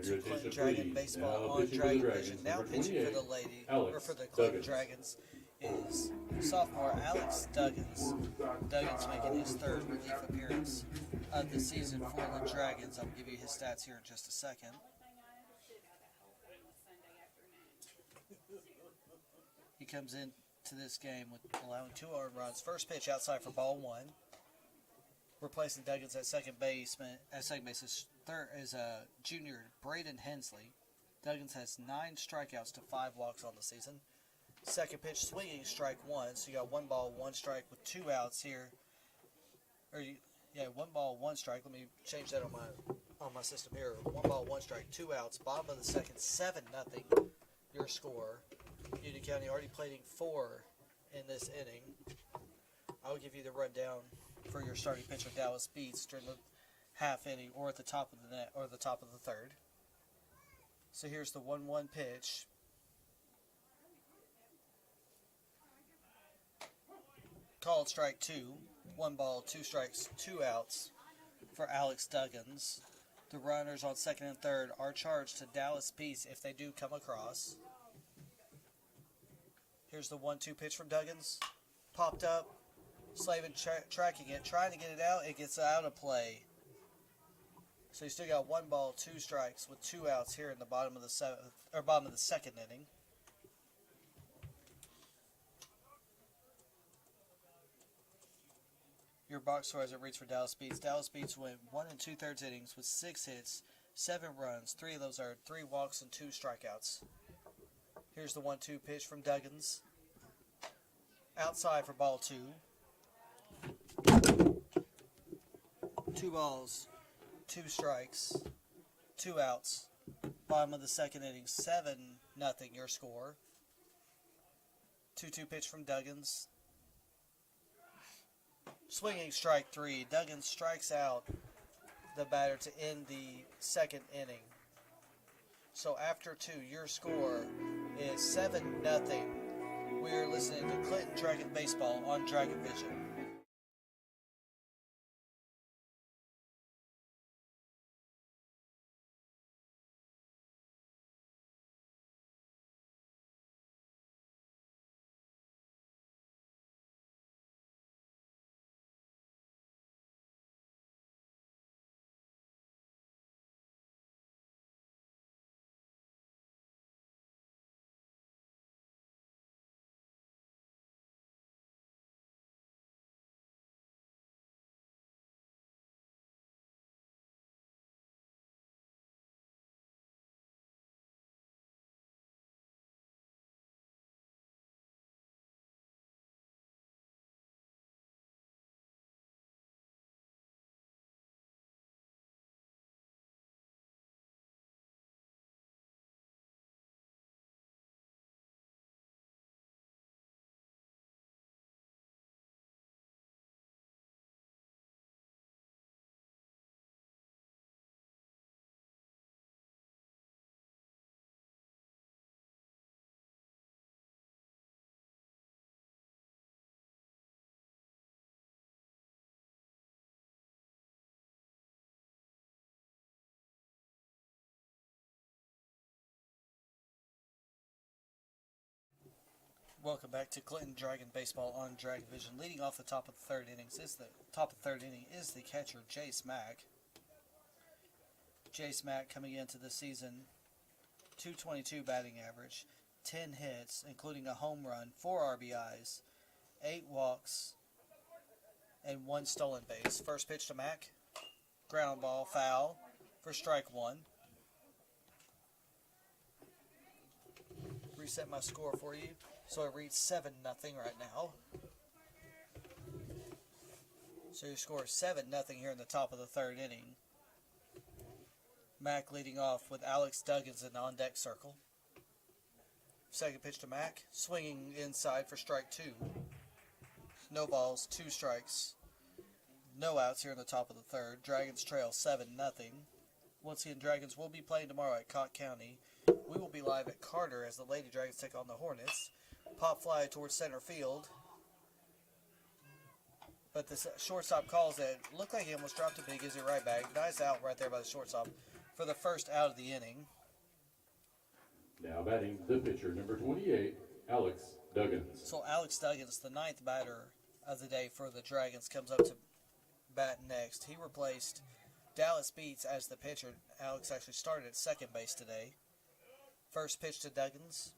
Have your to Clinton attention, Dragon please. Baseball Now on pitching for the Dragon Dragons, Vision. Now number pitching for the 28, lady, Alex or for the Clinton Duggins. Dragons, is sophomore Alex Duggins. Duggins making his third relief appearance of the season for the Dragons. I'll give you his stats here in just a second. He comes into this game with allowing 2 earned runs. First pitch outside for ball 1. Replacing Duggins at second base is junior Braden Hensley. Duggins has 9 strikeouts to 5 walks on the season. Second pitch swinging, strike 1. So you got 1 ball, 1 strike with 2 outs here. 1 ball, 1 strike. Let me change that on my system here. 1 ball, 1 strike, 2 outs. Bottom of the second, 7-0. Your score. Union County already plating 4 in this inning. I'll give you the rundown for your starting pitcher, Dallas Beats, during the half inning or at the top of the net or the top of the third. So here's the 1-1 pitch. Called strike 2. 1 ball, 2 strikes, 2 outs for Alex Duggins. The runners on second and third are charged to Dallas Beats if they do come across. Here's the 1-2 pitch from Duggins. Popped up. Slavin tracking it, trying to get it out. It gets out of play. So you still got 1 ball, 2 strikes with 2 outs here in the bottom of the second inning. Your box score as it reads for Dallas Beats. Dallas Beats went 1 2/3 innings with 6 hits, 7 runs. 3 of those are 3 walks and 2 strikeouts. Here's the 1-2 pitch from Duggins. Outside for ball 2. 2 balls, 2 strikes, 2 outs. Bottom of the second inning, 7-0 your score. 2-2 pitch from Duggins. Swinging strike 3. Duggins strikes out the batter to end the second inning. So after 2, your score is 7-0. We are listening to Clinton Dragon Baseball on Dragon Vision. Welcome back to Clinton Dragon Baseball on Dragon Vision. Leading off the top of the third inning is the catcher Jace Mack. Jace Mack coming into the season, .222 batting average, 10 hits, including a home run, 4 RBIs, 8 walks, and 1 stolen base. First pitch to Mack, ground ball, foul for strike 1. Reset my score for you. So it reads 7-0 right now. So your score is 7-0 here in the top of the third inning. Mack leading off with Alex Duggins in the on-deck circle. Second pitch to Mack. Swinging inside for strike 2. No balls, 2 strikes. No outs here in the top of the third. Dragons trail 7-0. Once again, Dragons will be playing tomorrow at Cott County. We will be live at Carter as the Lady Dragons take on the Hornets. Pop fly towards center field. But the shortstop calls it. Looked like he almost dropped it, but he gives it right back. Nice out right there by the shortstop. for the first out of the inning. Now batting the pitcher, number 28, Alex Duggins. So Alex Duggins, the ninth batter of the day for the Dragons, comes up to bat next. He replaced Dallas Beats as the pitcher. Alex actually started at second base today. First pitch to Duggins.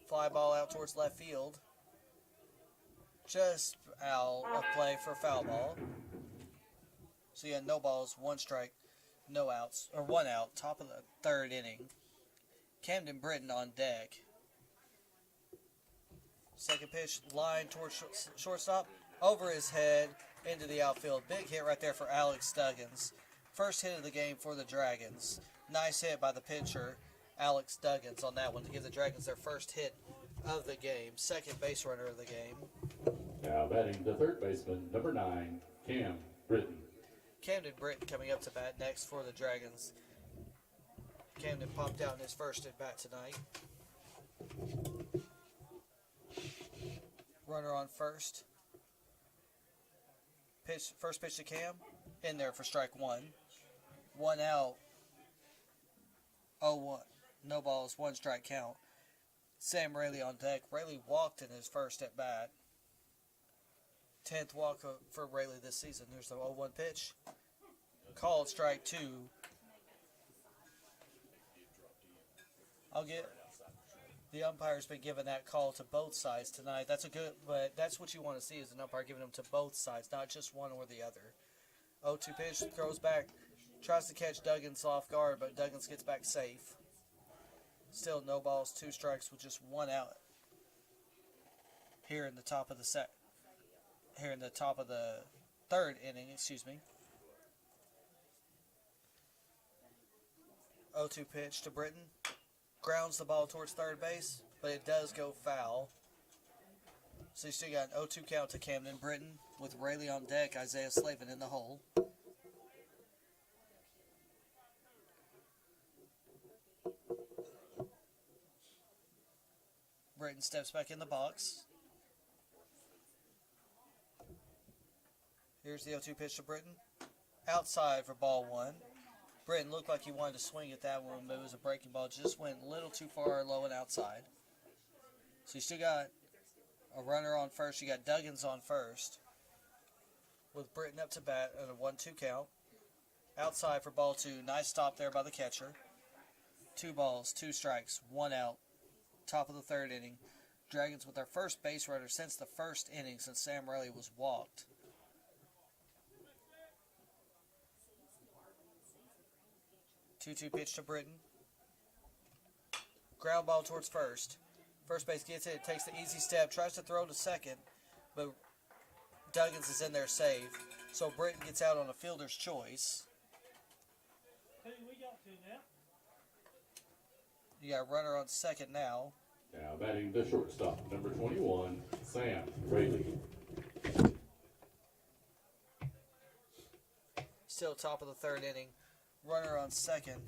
Fly ball out towards left field. Just out of play for foul ball. So you had no balls, one strike, no outs, or one out, top of the third inning. Camden Britton on deck. Second pitch, line towards shortstop, over his head, into the outfield. Big hit right there for Alex Duggins. First hit of the game for the Dragons. Nice hit by the pitcher, Alex Duggins, on that one to give the Dragons their first hit of the game. Second base runner of the game. Now batting the third baseman, number 9, Cam Britton. Camden Britton coming up to bat next for the Dragons. Camden popped out in his first at bat tonight. Runner on first. First pitch to Cam. In there for strike one. One out. 0-1. No balls, one strike count. Sam Rayleigh on deck. Rayleigh walked in his first at bat. 10th walk for Rayleigh this season. There's the 0-1 pitch. Called strike two. The umpire's been giving that call to both sides tonight. But that's what you want to see, is an umpire giving them to both sides, not just one or the other. 0-2 pitch, throws back, tries to catch Duggins off guard, but Duggins gets back safe. Still no balls, two strikes with just one out. Here in the top of the third inning, 0-2 pitch to Britton. Grounds the ball towards third base, but it does go foul. So you still got an 0-2 count to Camden Britton with Rayleigh on deck, Isaiah Slavin in the hole. Britton steps back in the box. Here's the 0-2 pitch to Britton. Outside for ball one. Britton looked like he wanted to swing at that one, but it was a breaking ball. Just went a little too far low and outside. So you still got a runner on first. You got Duggins on first with Britton up to bat and a 1-2 count. Outside for ball two. Nice stop there by the catcher. 2 balls, 2 strikes, 1 out. Top of the third inning. Dragons with their first base runner since the first inning, since Sam Rayleigh was walked. 2-2 pitch to Britton. Ground ball towards first. First base gets it, takes the easy step, tries to throw to second, but Duggins is in there safe. So Britton gets out on a fielder's choice. Who we got to now? You got a runner on second now. Now batting the shortstop, number 21, Sam Rayleigh. Still top of the third inning. Runner on second.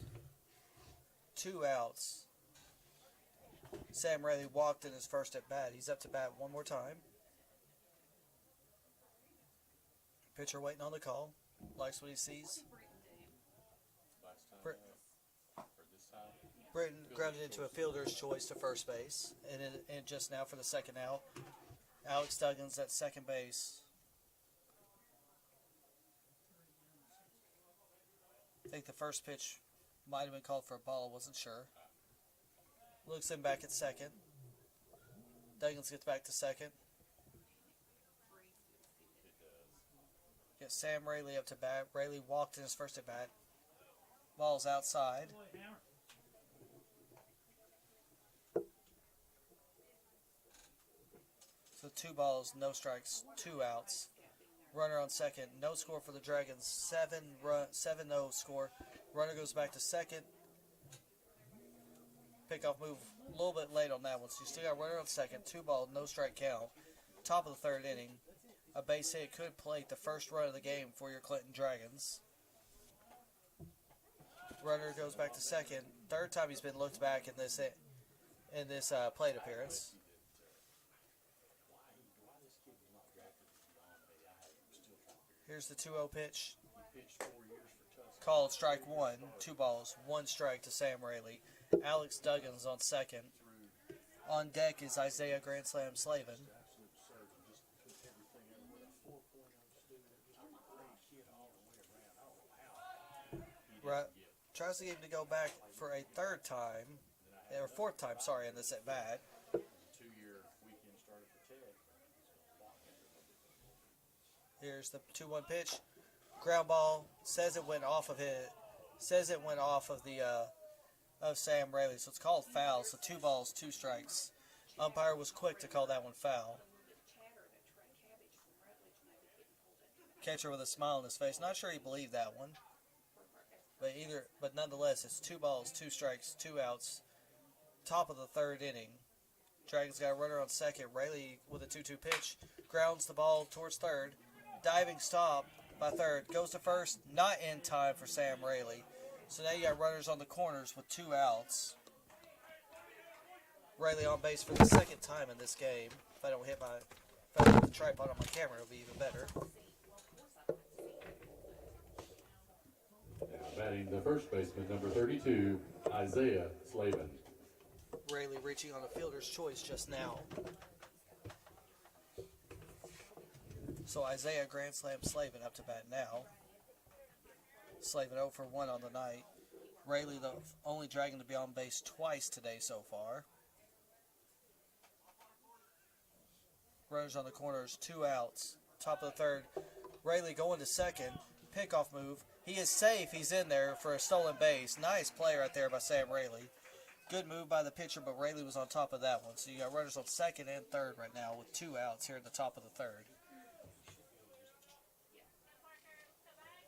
2 outs. Sam Rayleigh walked in his first at bat. He's up to bat one more time. Pitcher waiting on the call. Likes what he sees. Britton grounded into a fielder's choice to first base. And just now for the second out. Alex Duggins at second base. I think the first pitch might have been called for a ball. Wasn't sure. Looks him back at second. Duggins gets back to second. Get Sam Rayleigh up to bat. Rayleigh walked in his first at bat. Ball's outside. So 2 balls, no strikes, 2 outs. Runner on second. No score for the Dragons. 7-0 score. Runner goes back to second. Pickoff move a little bit late on that one. So you still got runner on second. 2 ball, no strike count. Top of the third inning. A base hit could plate the first run of the game for your Clinton Dragons. Runner goes back to second. Third time he's been looked back in this plate appearance. Here's the 2-0 pitch. Called strike one, 2 balls, 1 strike to Sam Rayleigh. Alex Duggins on second. On deck is Isaiah Grand Slam Slavin. Right, tries to get him to go back for a third time, or fourth time, sorry, in this at bat. Here's the 2-1 pitch. Ground ball. Says it went off of it. Says it went off of the of Sam Rayleigh, so it's called foul. So 2 balls, 2 strikes. Umpire was quick to call that one foul. Catcher with a smile on his face. Not sure he believed that one. But nonetheless, it's 2 balls, 2 strikes, 2 outs. Top of the third inning. Dragons got a runner on second. Rayleigh with a 2-2 pitch. Grounds the ball towards third. Diving stop by third. Goes to first. Not in time for Sam Rayleigh. So now you got runners on the corners with 2 outs. Rayleigh on base for the second time in this game. If I don't hit the tripod on my camera, it'll be even better. Now batting the first baseman, number 32, Isaiah Slavin. Rayleigh reaching on a fielder's choice just now. So Isaiah Grand Slam Slavin up to bat now. Slavin 0 for 1 on the night. Rayleigh the only Dragon to be on base twice today so far. Runners on the corners, 2 outs. Top of the third. Rayleigh going to second. Pickoff move. He is safe. He's in there for a stolen base. Nice play right there by Sam Rayleigh. Good move by the pitcher, but Rayleigh was on top of that one. So you got runners on second and third right now with 2 outs here at the top of the third.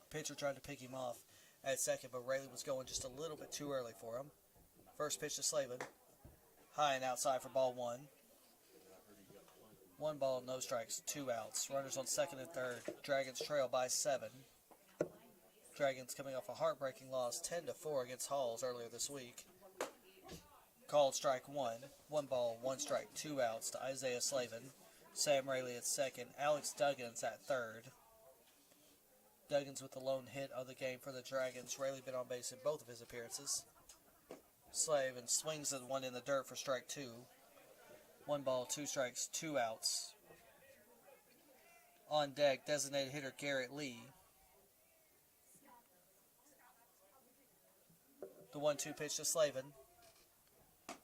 Pitcher tried to pick him off at second, but Rayleigh was going just a little bit too early for him. First pitch to Slavin. High and outside for ball 1. 1 ball, no strikes, 2 outs. Runners on second and third. Dragons trail by 7. Dragons coming off a heartbreaking loss 10-4 against Halls earlier this week. Called strike 1. 1 ball, 1 strike, 2 outs to Isaiah Slavin. Sam Rayleigh at second. Alex Duggins at third. Duggins with the lone hit of the game for the Dragons. Rayleigh been on base in both of his appearances. Slavin swings the one in the dirt for strike 2. 1 ball, 2 strikes, 2 outs. On deck, designated hitter Garrett Lee. The 1-2 pitch to Slavin.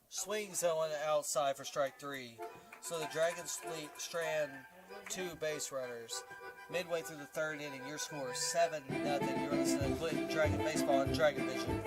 Swings on the outside for strike 3. So the Dragons strand 2 base runners. Midway through the third inning, your score is 7-0. You're listening to Clinton Dragon Baseball on Dragon Vision.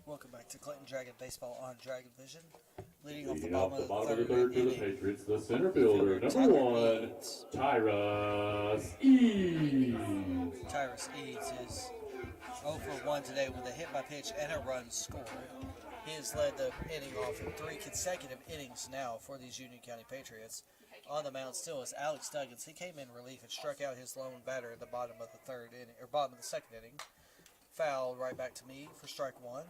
Welcome back to Clinton Dragon Baseball on Dragon Vision. Leading off the bottom of the third to the Patriots, the center fielder, number 1, Tyrus Eads. Tyrus Eads is 0 for 1 today with a hit by pitch and a run scored. He He has led the inning off in 3 consecutive innings now for these Union County Patriots. On the mound still is Alex Duggins. He came in relief and struck out his lone batter at the bottom of the third inning, or bottom of the second inning. Foul right back to me for strike 1.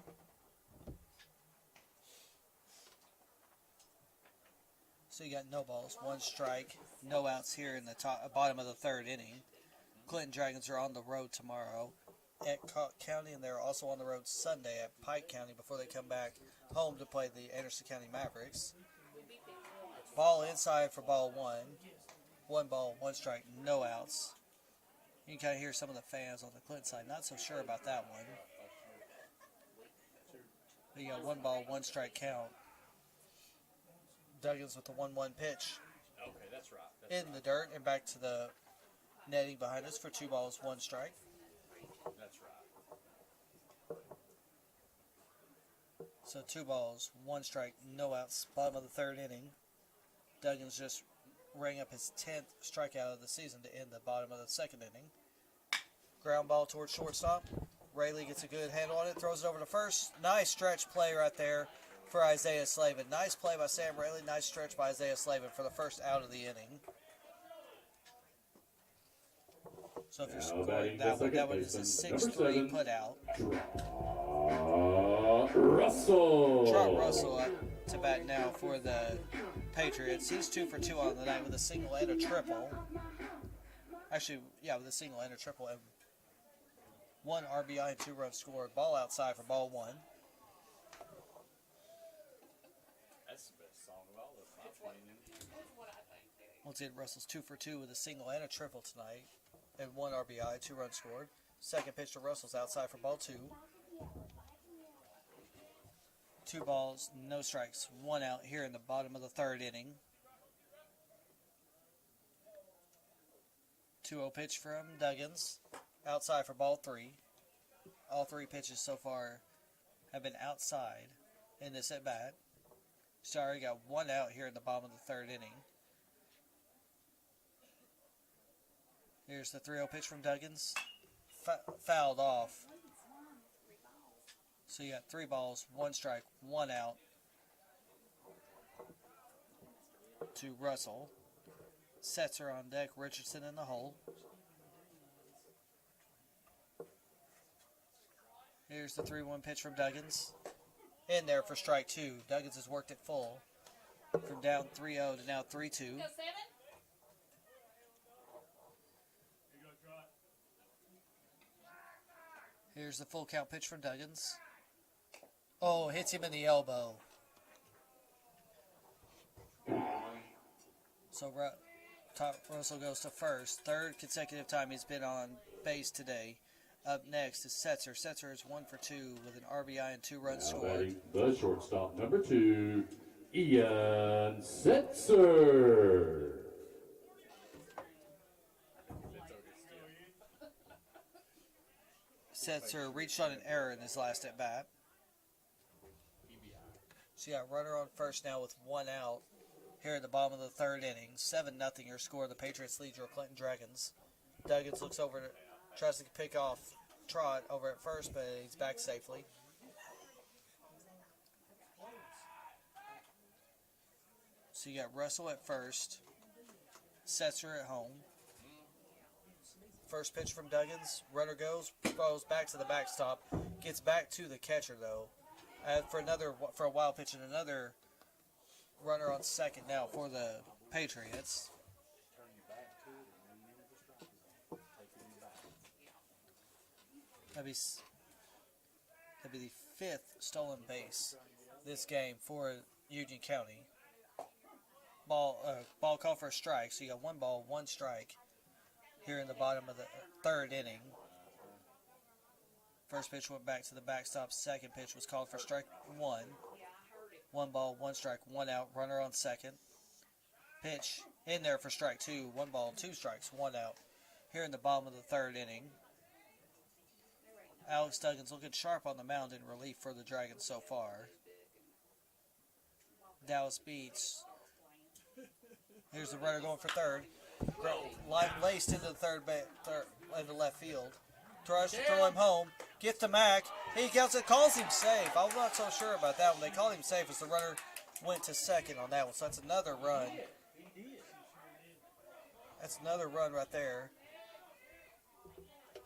So you got no balls, 1 strike, no outs here in the bottom of the third inning. Clinton Dragons are on the road tomorrow at Cotton County, and they're also on the road Sunday at Pike County before they come back home to play the Anderson County Mavericks. Ball inside for ball 1. 1 ball, 1 strike, no outs. You can kind of hear some of the fans on the Clinton side not so sure about that one. But you got 1 ball, 1 strike count. Duggins with the 1-1 pitch. Okay, that's right. In the dirt and back to the netting behind us for 2 balls, 1 strike. That's right. So 2 balls, 1 strike, no outs. Bottom of the third inning. Duggins just rang up his 10th strikeout of the season to end the bottom of the second inning. Ground ball towards shortstop. Rayleigh gets a good handle on it, throws it over to first. Nice stretch play right there for Isaiah Slavin. Nice play by Sam Rayleigh. Nice stretch by Isaiah Slavin for the first out of the inning. So if you're scoring that one is a 6-3 put out. Russell. Trot Russell up to bat now for the Patriots. He's 2 for 2 on the night with a single and a triple. Actually, yeah, with a single and a triple. And 1 RBI and 2 runs scored. Ball outside for ball 1. That's the best song of all of them. Once again, Russell's 2 for 2 with a single and a triple tonight. And 1 RBI, 2 runs scored. Second pitch to Russell's outside for ball 2. 2 balls, no strikes, 1 out here in the bottom of the third inning. 2-0 pitch from Duggins. Outside for ball 3. All 3 pitches so far have been outside in this at bat. Sorry, got 1 out here in the bottom of the third inning. Here's the 3-0 pitch from Duggins. Fouled off. So you got 3 balls, 1 strike, 1 out to Russell. Setzer on deck, Richardson in the hole. Here's the 3-1 pitch from Duggins. In there for strike 2. Duggins has worked it full. From down 3-0 to now 3-2. Go 7. Here's the full count pitch from Duggins. Oh, hits him in the elbow. So Russell goes to first. 3rd consecutive time he's been on base today. Up next is Setzer. Setzer is 1 for 2 with an RBI and 2 runs Now scored. batting the shortstop, number 2, Ian Setzer. Setzer reached on an error in his last at bat. So you got runner on first now with 1 out here at the bottom of the third inning. 7-0 your score. The Patriots lead your Clinton Dragons. Duggins looks over, tries to pick off Trot over at first, but he's back safely. So you got Russell at first, Setzer at home. First pitch from Duggins. Runner goes back to the backstop. Gets back to the catcher though. For a wild pitch and another runner on second now for the Patriots. That'd be the 5th stolen base this game for Union County. Ball called for a strike, so you got 1 ball, 1 strike here in the bottom of the third inning. First pitch went back to the backstop. Second pitch was called for strike 1. 1 ball, 1 strike, 1 out. Runner on second. Pitch in there for strike 2. 1 ball, 2 strikes, 1 out. Here in the bottom of the third inning. Alex Duggins looking sharp on the mound in relief for the Dragons so far. Dallas Beats. Here's the runner going for third. Line laced into the into left field. Tries to throw him home. Gets to Mack. He counts it, calls him safe. I'm not so sure about that one. They called him safe as the runner went to second on that one. So that's another run. That's another run right there.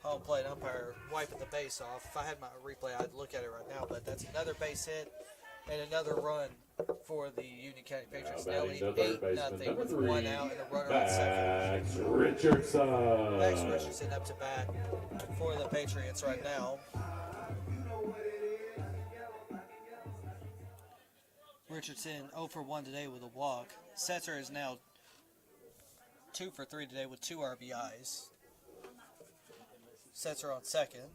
Home plate umpire wiping the base off. If I had my replay, I'd look at it right now. But that's another base hit and another run for the Union County Patriots. Now lead 8-0 with 1 out and a runner on second. Max Richardson. Max Richardson up to bat for the Patriots right now. Richardson 0 for 1 today with a walk. Setzer is now 2 for 3 today with 2 RBIs. Setzer on second.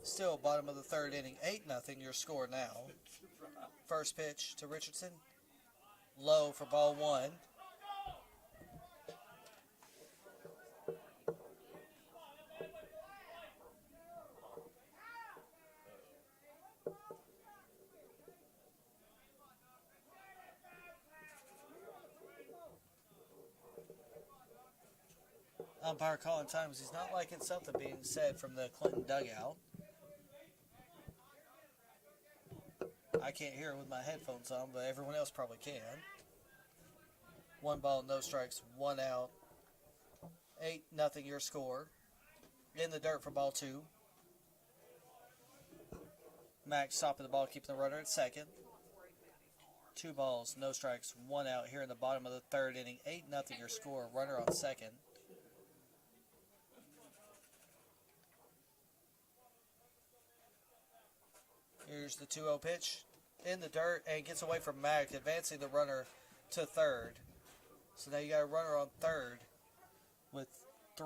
Still bottom of the third inning. 8-0 your score now. First pitch to Richardson. Low for ball 1. Umpire calling times. He's not liking something being said from the Clinton dugout. I can't hear it with my headphones on, but everyone else probably can. 1 ball, no strikes, 1 out. 8-0 your score. In the dirt for ball 2. Max stopping the ball, keeping the runner at second. 2 balls, no strikes, 1 out here in the bottom of the third inning. 8-0 your score. Runner on second. Here's the 2-0 pitch in the dirt and gets away from Mack, advancing the runner to third. So now you got a runner on third with a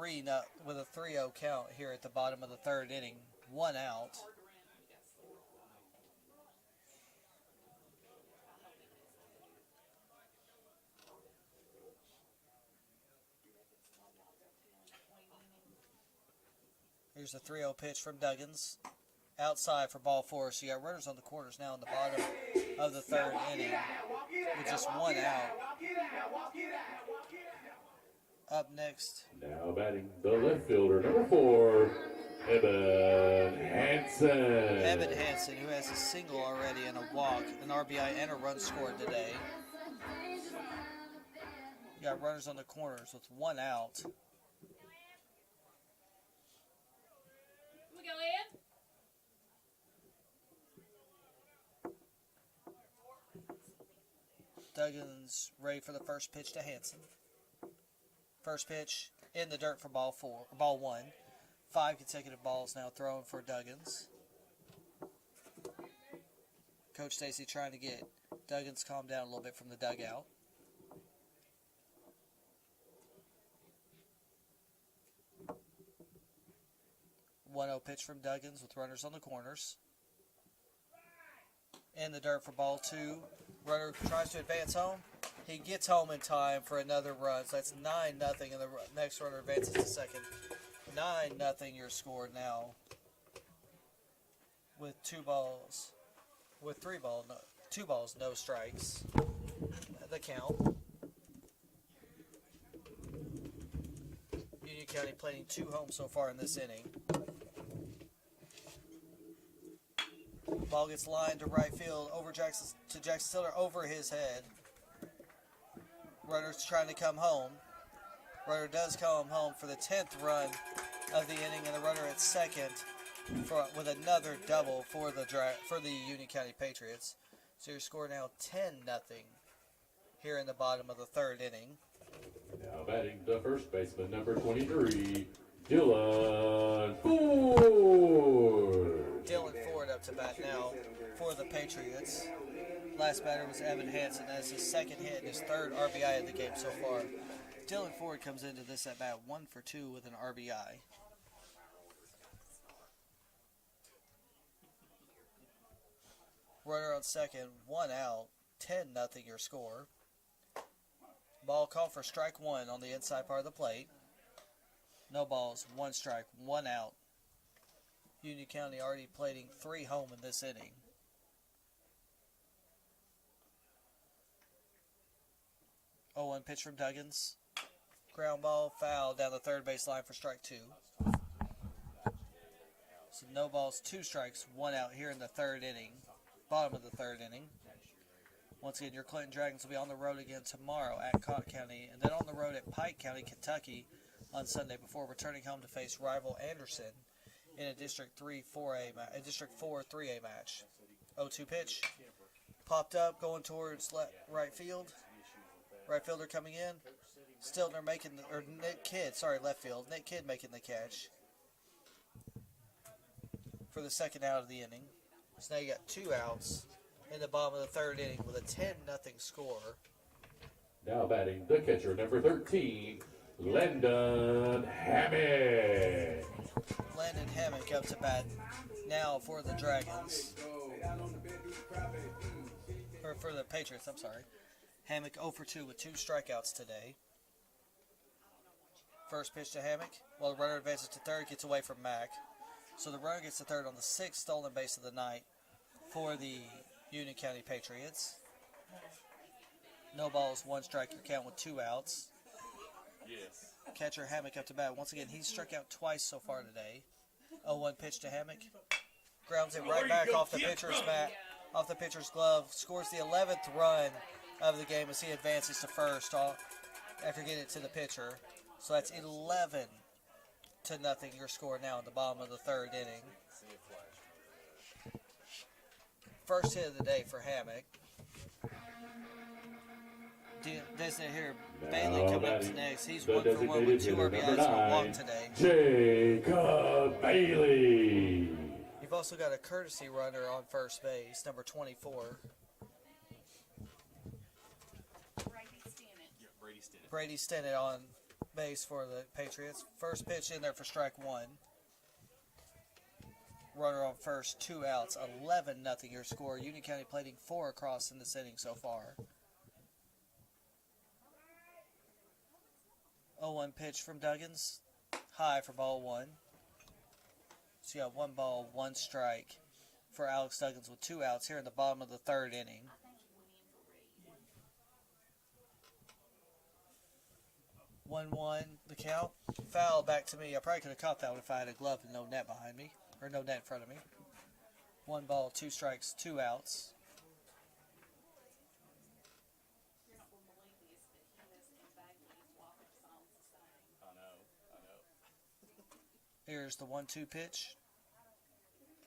3-0 count here at the bottom of the third inning. 1 out. Here's the 3-0 pitch from Duggins. Outside for ball 4. So you got runners on the corners now in the bottom of the third inning with just 1 out. Up next. Now batting the left fielder, number 4, Evan Hansen. Evan Hansen, who has a single already and a walk, an RBI, and a run scored today. You got runners on the corners with 1 out. Can we go in? Duggins ready for the first pitch to Hansen. First pitch in the dirt for ball 1. 5 consecutive balls now thrown for Duggins. Coach Stacy trying to get Duggins calmed down a little bit from the dugout. One 0 pitch from Duggins with runners on the corners. In the dirt for ball 2. Runner tries to advance home. He gets home in time for another run. So that's 9-0, and the next runner advances to second. 9-0 your score now. With 2 balls. With 2 balls, no strikes. The count. Union County playing 2 home so far in this inning. Ball gets lined to right field over Jackson Stiller over his head. Runner's trying to come home. Runner does come home for the 10th run of the inning, and the runner at second with another double for the Union County Patriots. So your score now 10-0 here in the bottom of the third inning. Now batting the first baseman, number 23, Dylan Ford. Dylan Ford up to bat now for the Patriots. Last batter was Evan Hansen. That's his second hit and his third RBI of the game so far. Dylan Ford comes into this at bat 1 for 2 with an RBI. Runner on second, 1 out, 10-0 your score. Ball called for strike 1 on the inside part of the plate. No balls, 1 strike, 1 out. Union County already plating 3 home in this inning. Oh, 1 pitch from Duggins. Ground ball, foul down the third base line for strike 2. So no balls, 2 strikes, 1 out here in the 3rd inning. Bottom of the 3rd inning. Once again, your Clinton Dragons will be on the road again tomorrow at Cotton County, and then on the road at Pike County, Kentucky on Sunday before returning home to face rival Anderson in a District 4 3A match. 0-2 pitch. Popped up, going towards right field. Right fielder coming in. Stiltner making left field. Nick Kidd making the catch for the 2nd out of the inning. So now you got 2 outs in the bottom of the 3rd inning with a 10-0 score. Now batting the catcher, number 13, Landon Hammock. Landon Hammock up to bat now for the Dragons. Or for the Patriots, I'm sorry. Hammock 0 for 2 with 2 strikeouts today. First pitch to Hammock. While the runner advances to 3rd, gets away from Mack. So the runner gets to 3rd on the 6th stolen base of the night for the Union County Patriots. No balls, 1 strike, your count with 2 outs. Yes. Catcher Hammock up to bat. Once again, he's struck out twice so far today. 0-1 pitch to Hammock. Grounds it right back off the pitcher's bat, off the pitcher's glove. Scores the 11th run of the game as he advances to 1st after getting it to the pitcher. So that's 11-0 your score now in the bottom of the 3rd inning. First hit of the day for Hammock. Designated hitter Bailey coming up to next. He's 1 for 1 with 2 RBIs and a walk today. Jacob Bailey. You've also got a courtesy runner on first base, number 24. Brady Stennett on base for the Patriots. First pitch in there for strike 1. Runner on first, 2 outs, 11-0 your score. Union County plating 4 across in this inning so far. 0-1 pitch from Duggins. High for ball 1. So you got 1 ball, 1 strike for Alex Duggins with 2 outs here in the bottom of the 3rd inning. One the count. Foul back to me. I probably could have caught that one if I had a glove and no net behind me. Or no net in front of me. 1 ball, 2 strikes, 2 outs. Here's the 1-2 pitch.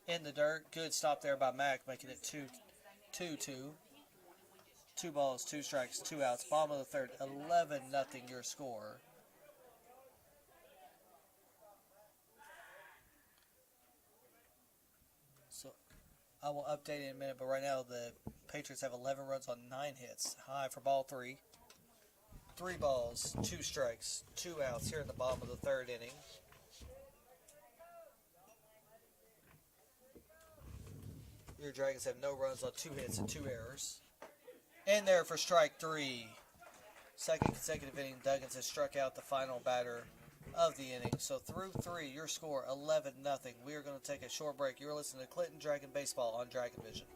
In the dirt. Good stop there by Mack, making it 2-2. 2 balls, 2 strikes, 2 outs. Bottom of the 3rd. 11-0 your score. So I will update in a minute, but right now the Patriots have 11 runs on 9 hits. High for ball 3. 3 balls, 2 strikes, 2 outs here in the bottom of the 3rd inning. Your Dragons have no runs on 2 hits and 2 errors. In there for strike 3. 2nd consecutive inning, Duggins has struck out the final batter of the inning. So through 3, your score 11-0. We are going to take a short break. You're listening to Clinton Dragon Baseball on Dragon Vision.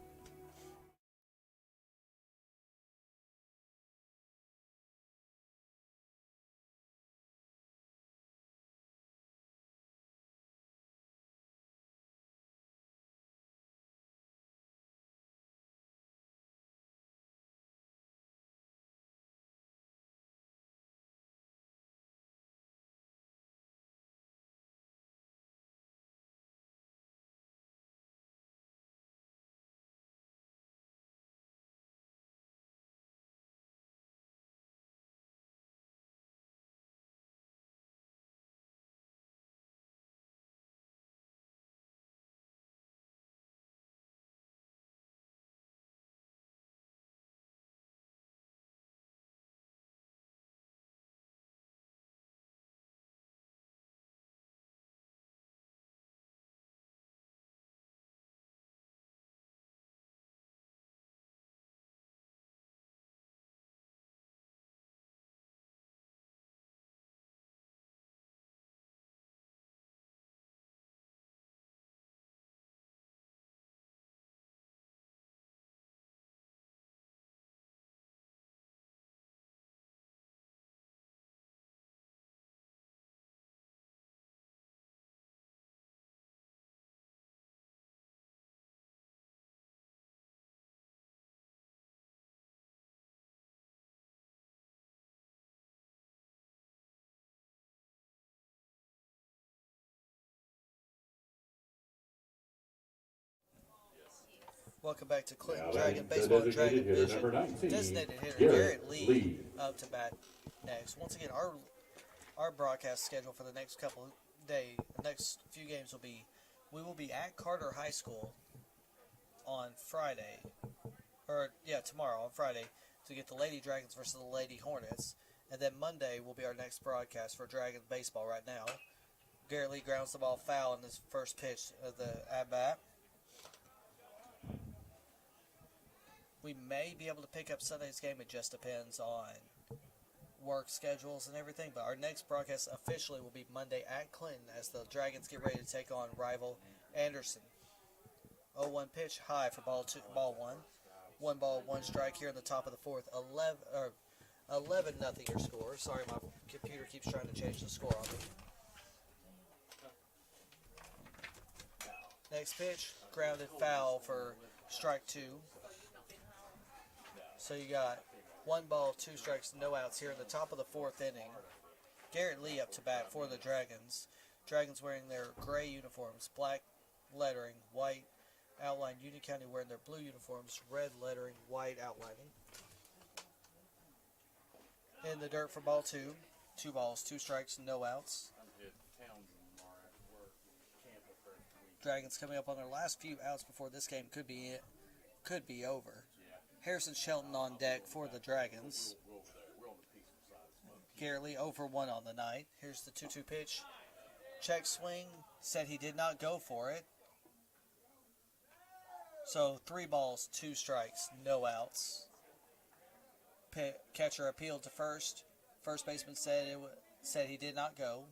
Welcome back to Clinton Now Dragon batting the Baseball and designated Dragon hitter, Vision. number 19, Designated hitter Garrett Garrett Lee Lee. up to bat next. Once again, our broadcast schedule for the next next few games will be, we will be at Carter High School on Friday, tomorrow on Friday, to get the Lady Dragons versus the Lady Hornets. And then Monday will be our next broadcast for Dragon Baseball right now. Garrett Lee grounds the ball foul in his first pitch of the at-bat. We may be able to pick up Sunday's game. It just depends on work schedules and everything. But our next broadcast officially will be Monday at Clinton as the Dragons get ready to take on rival Anderson. 0-1 pitch, high for ball 1. 1 ball, 1 strike here in the top of the fourth. 11-0 your score. Sorry, my computer keeps trying to change the score on me. Next pitch, grounded foul for strike 2. So you got 1 ball, 2 strikes, no outs here in the top of the fourth inning. Garrett Lee up to bat for the Dragons. Dragons wearing their gray uniforms, black lettering, white outline. Union County wearing their blue uniforms, red lettering, white outlining. In the dirt for ball 2. 2 balls, 2 strikes, no outs. Dragons coming up on their last few outs before this game could be over. Harrison Shelton on deck for the Dragons. Garrett Lee 0 for 1 on the night. Here's the 2-2 pitch. Check swing. Said he did not go for it. So 3 balls, 2 strikes, no outs. Catcher appealed to first. First baseman said he did not go.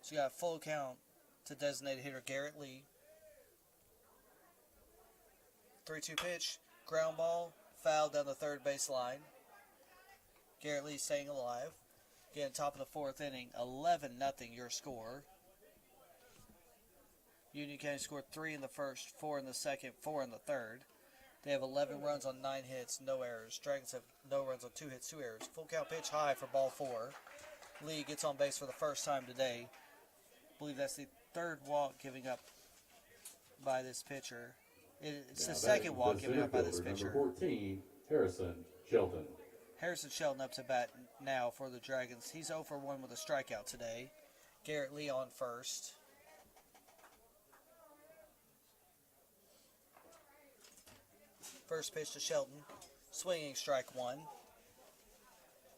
So you got a full count to designated hitter Garrett Lee. 3-2 pitch, ground ball, foul down the third base line. Garrett Lee staying alive. Again, top of the fourth inning, 11-0 your score. Union County scored 3 in the first, 4 in the second, 4 in the third. They have 11 runs on 9 hits, no errors. Dragons have no runs on 2 hits, 2 errors. Full count pitch high for ball 4. Lee gets on base for the first time today. I believe that's the 3rd walk giving up by this pitcher. It's the second walk given up by this pitcher. Number 14, Harrison Shelton. Harrison Shelton up to bat now for the Dragons. He's 0 for 1 with a strikeout today. Garrett Lee on first. First pitch to Shelton. Swinging strike 1.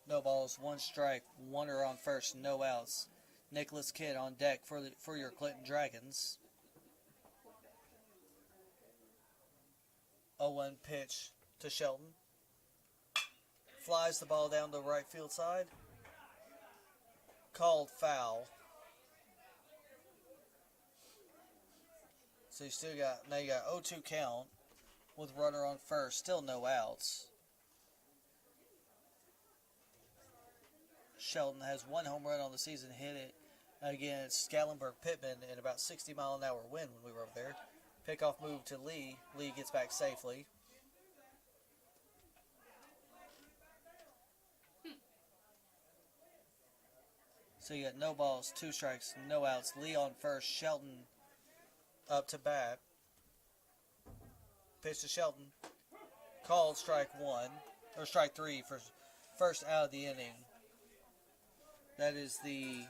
No balls, 1 strike, 1 on first, no outs. Nicholas Kidd on deck for your Clinton Dragons. 0-1 pitch to Shelton. Flies the ball down the right field side. Called foul. So you got 0-2 count with runner on first, still no outs. Shelton has 1 home run on the season, hit it against Scallenberg-Pittman in about 60-mile-an-hour wind when we were over there. Pickoff move to Lee. Lee gets back safely. So you got no balls, 2 strikes, no outs. Lee on first. Shelton up to bat. Pitch to Shelton. Called strike 3 for first out of the inning. That is the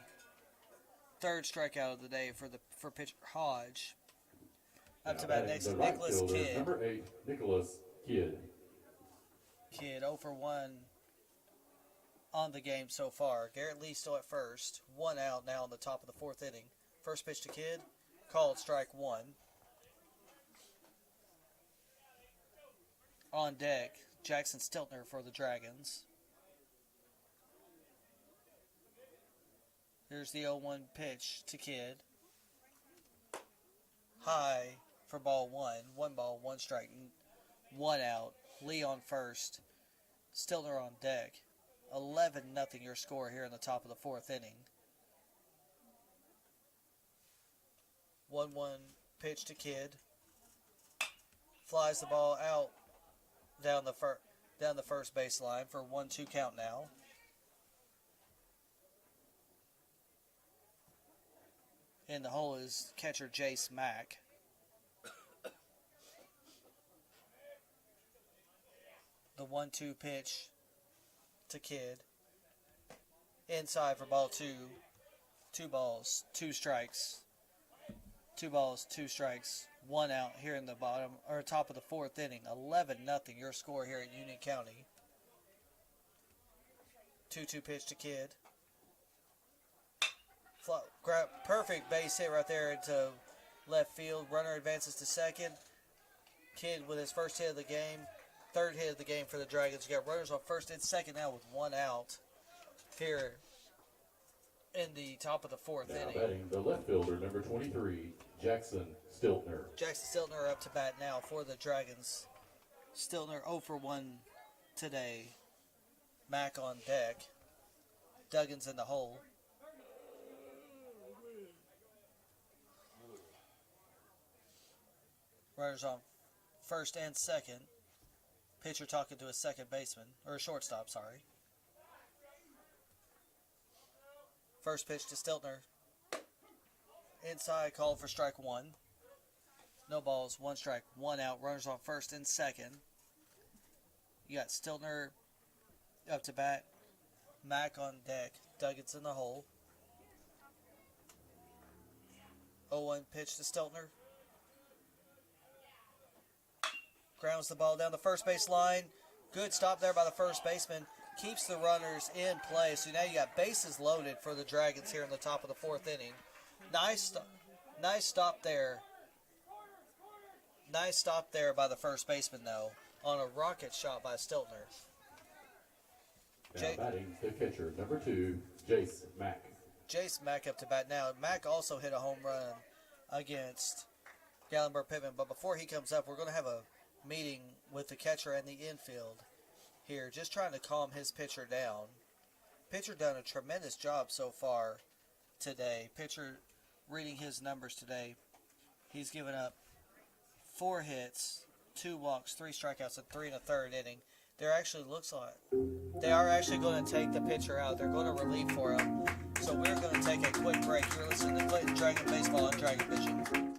3rd strikeout of the day for pitcher Hodge. Up to bat next, Nicholas Kidd. Number 8, Nicholas Kidd. Kidd 0 for 1 on the game so far. Garrett Lee still at first. 1 out now in the top of the 4th inning. First pitch to Kidd. Called strike 1. On deck, Jackson Stiltner for the Dragons. Here's the 0-1 pitch to Kidd. High for ball 1. 1 ball, 1 strike, 1 out. Lee on first. Stiltner on deck. 11-0 your score here in the top of the 4th inning. 1-1 pitch to Kidd. Flies the ball out down the first baseline for 1-2 count now. In the hole is catcher Jace Mack. The 1-2 pitch to Kidd. Inside for ball 2. 2 balls, 2 strikes. 2 balls, 2 strikes. 1 out here in the bottom or top of the 4th inning. 11-0 your score here at Union County. 2-2 pitch to Kidd. Perfect base hit right there into left field. Runner advances to second. Kidd with his first hit of the game. Third hit of the game for the Dragons. You got runners on first and second now with 1 out here in the top of the 4th Now inning. batting the left fielder, number 23, Jackson Stiltner. Jackson Stiltner up to bat now for the Dragons. Stiltner 0 for 1 today. Mack on deck. Duggan's in the hole. Runners on first and second. Pitcher talking to a second baseman, or a shortstop, sorry. First pitch to Stiltner. Inside, called for strike 1. No balls, 1 strike, 1 out. Runners on first and second. You got Stiltner up to bat. Mack on deck. Duggan's in the hole. 0-1 pitch to Stiltner. Grounds the ball down the first base line. Good stop there by the first baseman. Keeps the runners in play. So now you got bases loaded for the Dragons here in the top of the 4th inning. Nice stop there. Nice stop there by the first baseman, though, on a rocket shot by Stiltner. Now batting the catcher, number 2, Jace Mack. Jace Mack up to bat now. Mack also hit a home run against Gallenberg Pittman. But before he comes up, we're going to have a meeting with the catcher and the infield here, just trying to calm his pitcher down. Pitcher done a tremendous job so far today. Pitcher reading his numbers today. He's given up 4 hits, 2 walks, 3 strikeouts, and 3 1/3 inning. They are actually going to take the pitcher out. They're going to relieve for him. So we're going to take a quick break. You're listening to Clinton Dragon Baseball on Dragon Vision.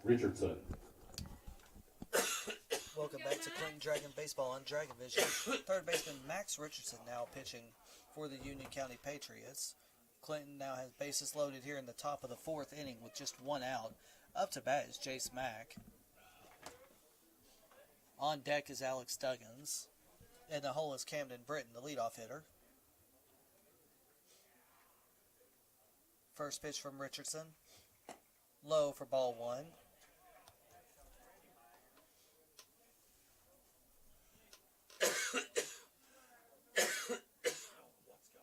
Richardson. Welcome back to Clinton Dragon Baseball on Dragon Vision. Third baseman Max Richardson now pitching for the Union County Patriots. Clinton now has bases loaded here in the top of the 4th inning with just 1 out. Up to bat is Jace Mack. On deck is Alex Duggins. In the hole is Camden Britton, the leadoff hitter. First pitch from Richardson. Low for ball 1.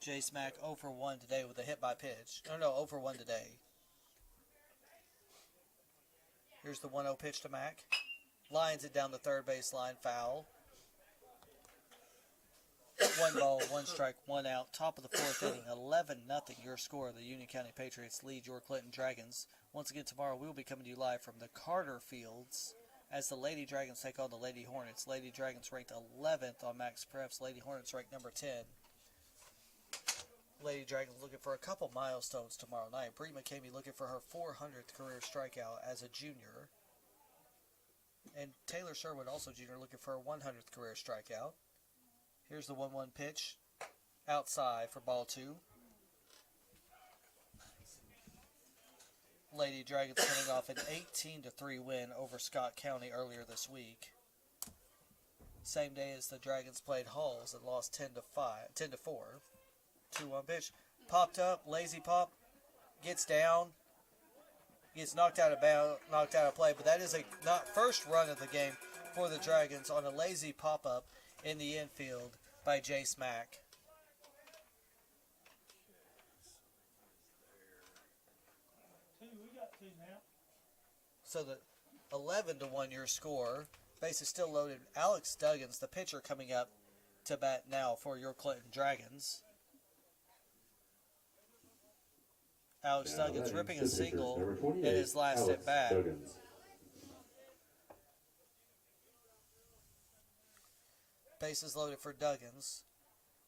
Jace Mack 0 for 1 today with a hit by pitch. No, 0 for 1 today. Here's the 1-0 pitch to Mack. Lines it down the third base line, foul. 1 ball, 1 strike, 1 out. Top of the fourth inning, 11-0 your score. The Union County Patriots lead your Clinton Dragons. Once again, tomorrow we will be coming to you live from the Carter Fields as the Lady Dragons take on the Lady Hornets. Lady Dragons ranked 11th on Max Preps. Lady Hornets ranked number 10. Lady Dragons looking for a couple milestones tomorrow night. Bree McCamey looking for her 400th career strikeout as a junior. And Taylor Sherwood, also junior, looking for her 100th career strikeout. Here's the 1-1 pitch. Outside for ball 2. Lady Dragons coming off an 18-3 win over Scott County earlier this week. Same day as the Dragons played Halls and lost 10-4. 2-1 pitch. Popped up, lazy pop, gets down, gets knocked out of play, but that is a not first run of the game for the Dragons on a lazy pop-up in the infield by Jace Mack. We got 2 now. So the 11-1 your score. Base is still loaded. Alex Duggins, the pitcher, coming up to bat now for your Clinton Dragons. Alex Duggins ripping a single in his last at bat. Bases loaded for Duggins.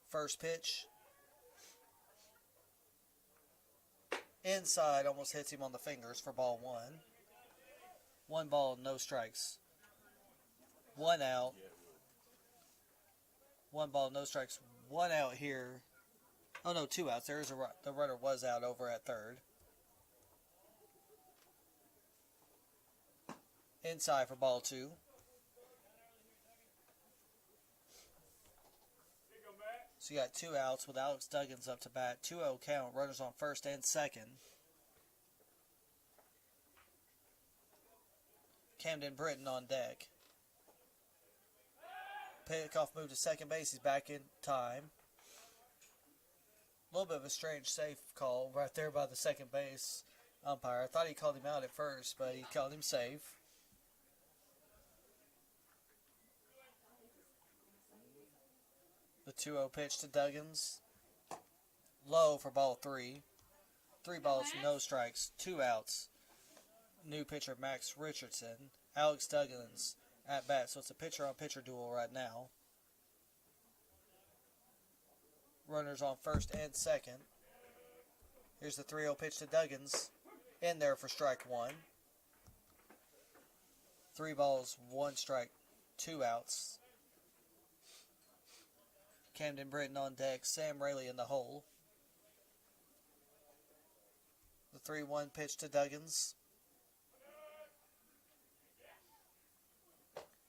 First pitch. Inside, almost hits him on the fingers for ball 1. 1 ball, no strikes. 1 out. 1 ball, no strikes. 1 out here. Oh no, 2 outs. The runner was out over at third. Inside for ball 2. So you got 2 outs with Alex Duggins up to bat. 2-0 count. Runners on first and second. Camden Britton on deck. Pickoff move to second base. He's back in time. A little bit of a strange safe call right there by the second base umpire. I thought he called him out at first, but he called him safe. The 2-0 pitch to Duggins. Low for ball 3. 3 balls, no strikes, 2 outs. New pitcher Max Richardson. Alex Duggins at bat. So it's a pitcher-on-pitcher duel right now. Runners on first and second. Here's the 3-0 pitch to Duggins. In there for strike 1. 3 balls, 1 strike, 2 outs. Camden Britton on deck. Sam Rayleigh in the hole. The 3-1 pitch to Duggins.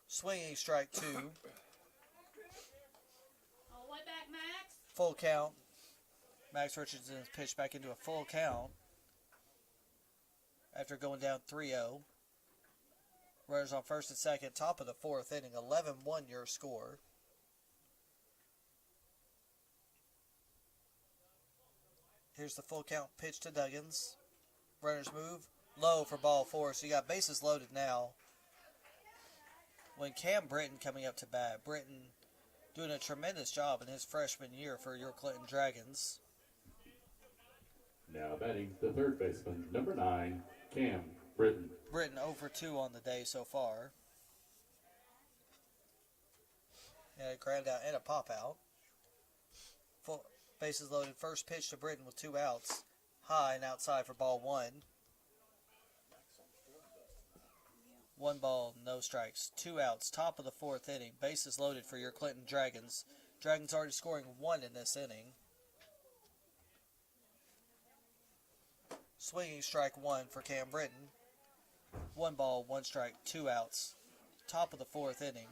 Swinging strike 2. All the way back, Max. Full count. Max Richardson is pitched back into a full count after going down 3-0. Runners on first and second. Top of the fourth inning. 11-1 your score. Here's the full count pitch to Duggins. Runners move. Low for ball 4. So you got bases loaded now. When Cam Britton coming up to bat. Britton doing a tremendous job in his freshman year for your Clinton Dragons. Now batting the third baseman, number 9, Cam Britton. Britton 0 for 2 on the day so far. And a ground out and a pop out. Full bases loaded. First pitch to Britton with 2 outs. High and outside for ball 1. 1 ball, no strikes. 2 outs. Top of the fourth inning. Bases loaded for your Clinton Dragons. Dragons already scoring 1 in this inning. Swinging strike 1 for Cam Britton. 1 ball, 1 strike, 2 outs. Top of the fourth inning.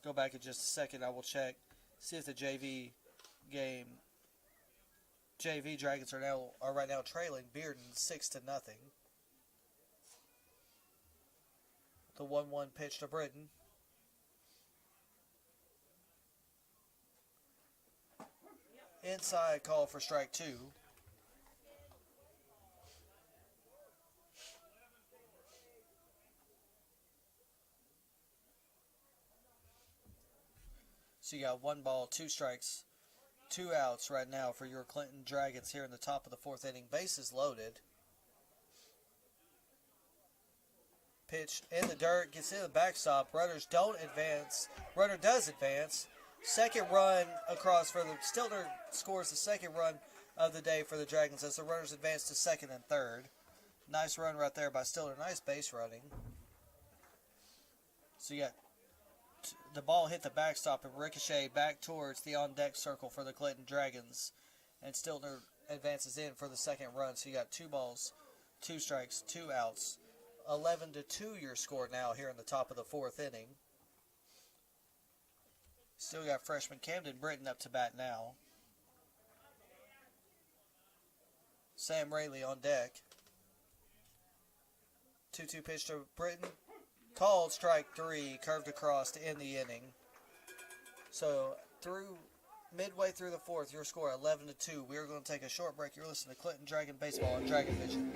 Go back in just a second. I will check. See if the JV game. JV Dragons are right now trailing Bearden 6-0. The 1-1 pitch to Britton. Inside call for strike 2. So you got 1 ball, 2 strikes, 2 outs right now for your Clinton Dragons here in the top of the 4th inning. Bases loaded. Pitch in the dirt, gets in the backstop. Runners don't advance. Runner does advance. Second run across for the Stiltner scores the second run of the day for the Dragons as the runners advance to second and third. Nice run right there by Stiltner. Nice base running. So you got the ball hit the backstop and ricochet back towards the on-deck circle for the Clinton Dragons. And Stiltner advances in for the second run. So you got 2 balls, 2 strikes, 2 outs. 11-2 your score now here in the top of the 4th inning. Still got freshman Camden Britton up to bat now. Sam Rayleigh on deck. 2-2 pitch to Britton. Called strike 3, curved across to end the inning. So midway through the 4th, your score 11-2. We are going to take a short break. You're listening to Clinton Dragon Baseball on Dragon Vision.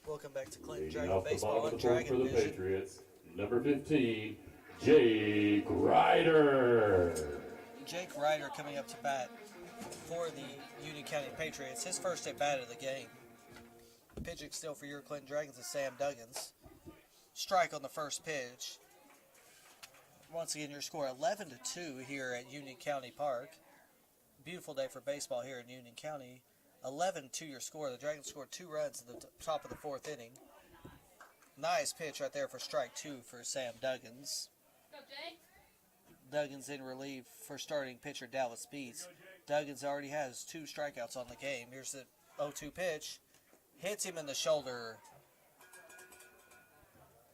Welcome back to Clinton Leading Dragon off the Baseball bottom on of the fourth Dragon for the Vision. Patriots, number 15, Jake Ryder. Jake Ryder coming up to bat for the Union County Patriots. His first at bat of the game. Pitching still for your Clinton Dragons is Sam Duggins. Strike on the first pitch. Once again, your score 11-2 here at Union County Park. Beautiful day for baseball here in Union County. 11-2 your score. The Dragons scored 2 runs at the top of the 4th inning. Nice pitch right there for strike 2 for Sam Duggins. Go, Jake. Duggins in relief for starting pitcher Dallas Speeds. Duggins already has 2 strikeouts on the game. Here's the 0-2 pitch. Hits him in the shoulder.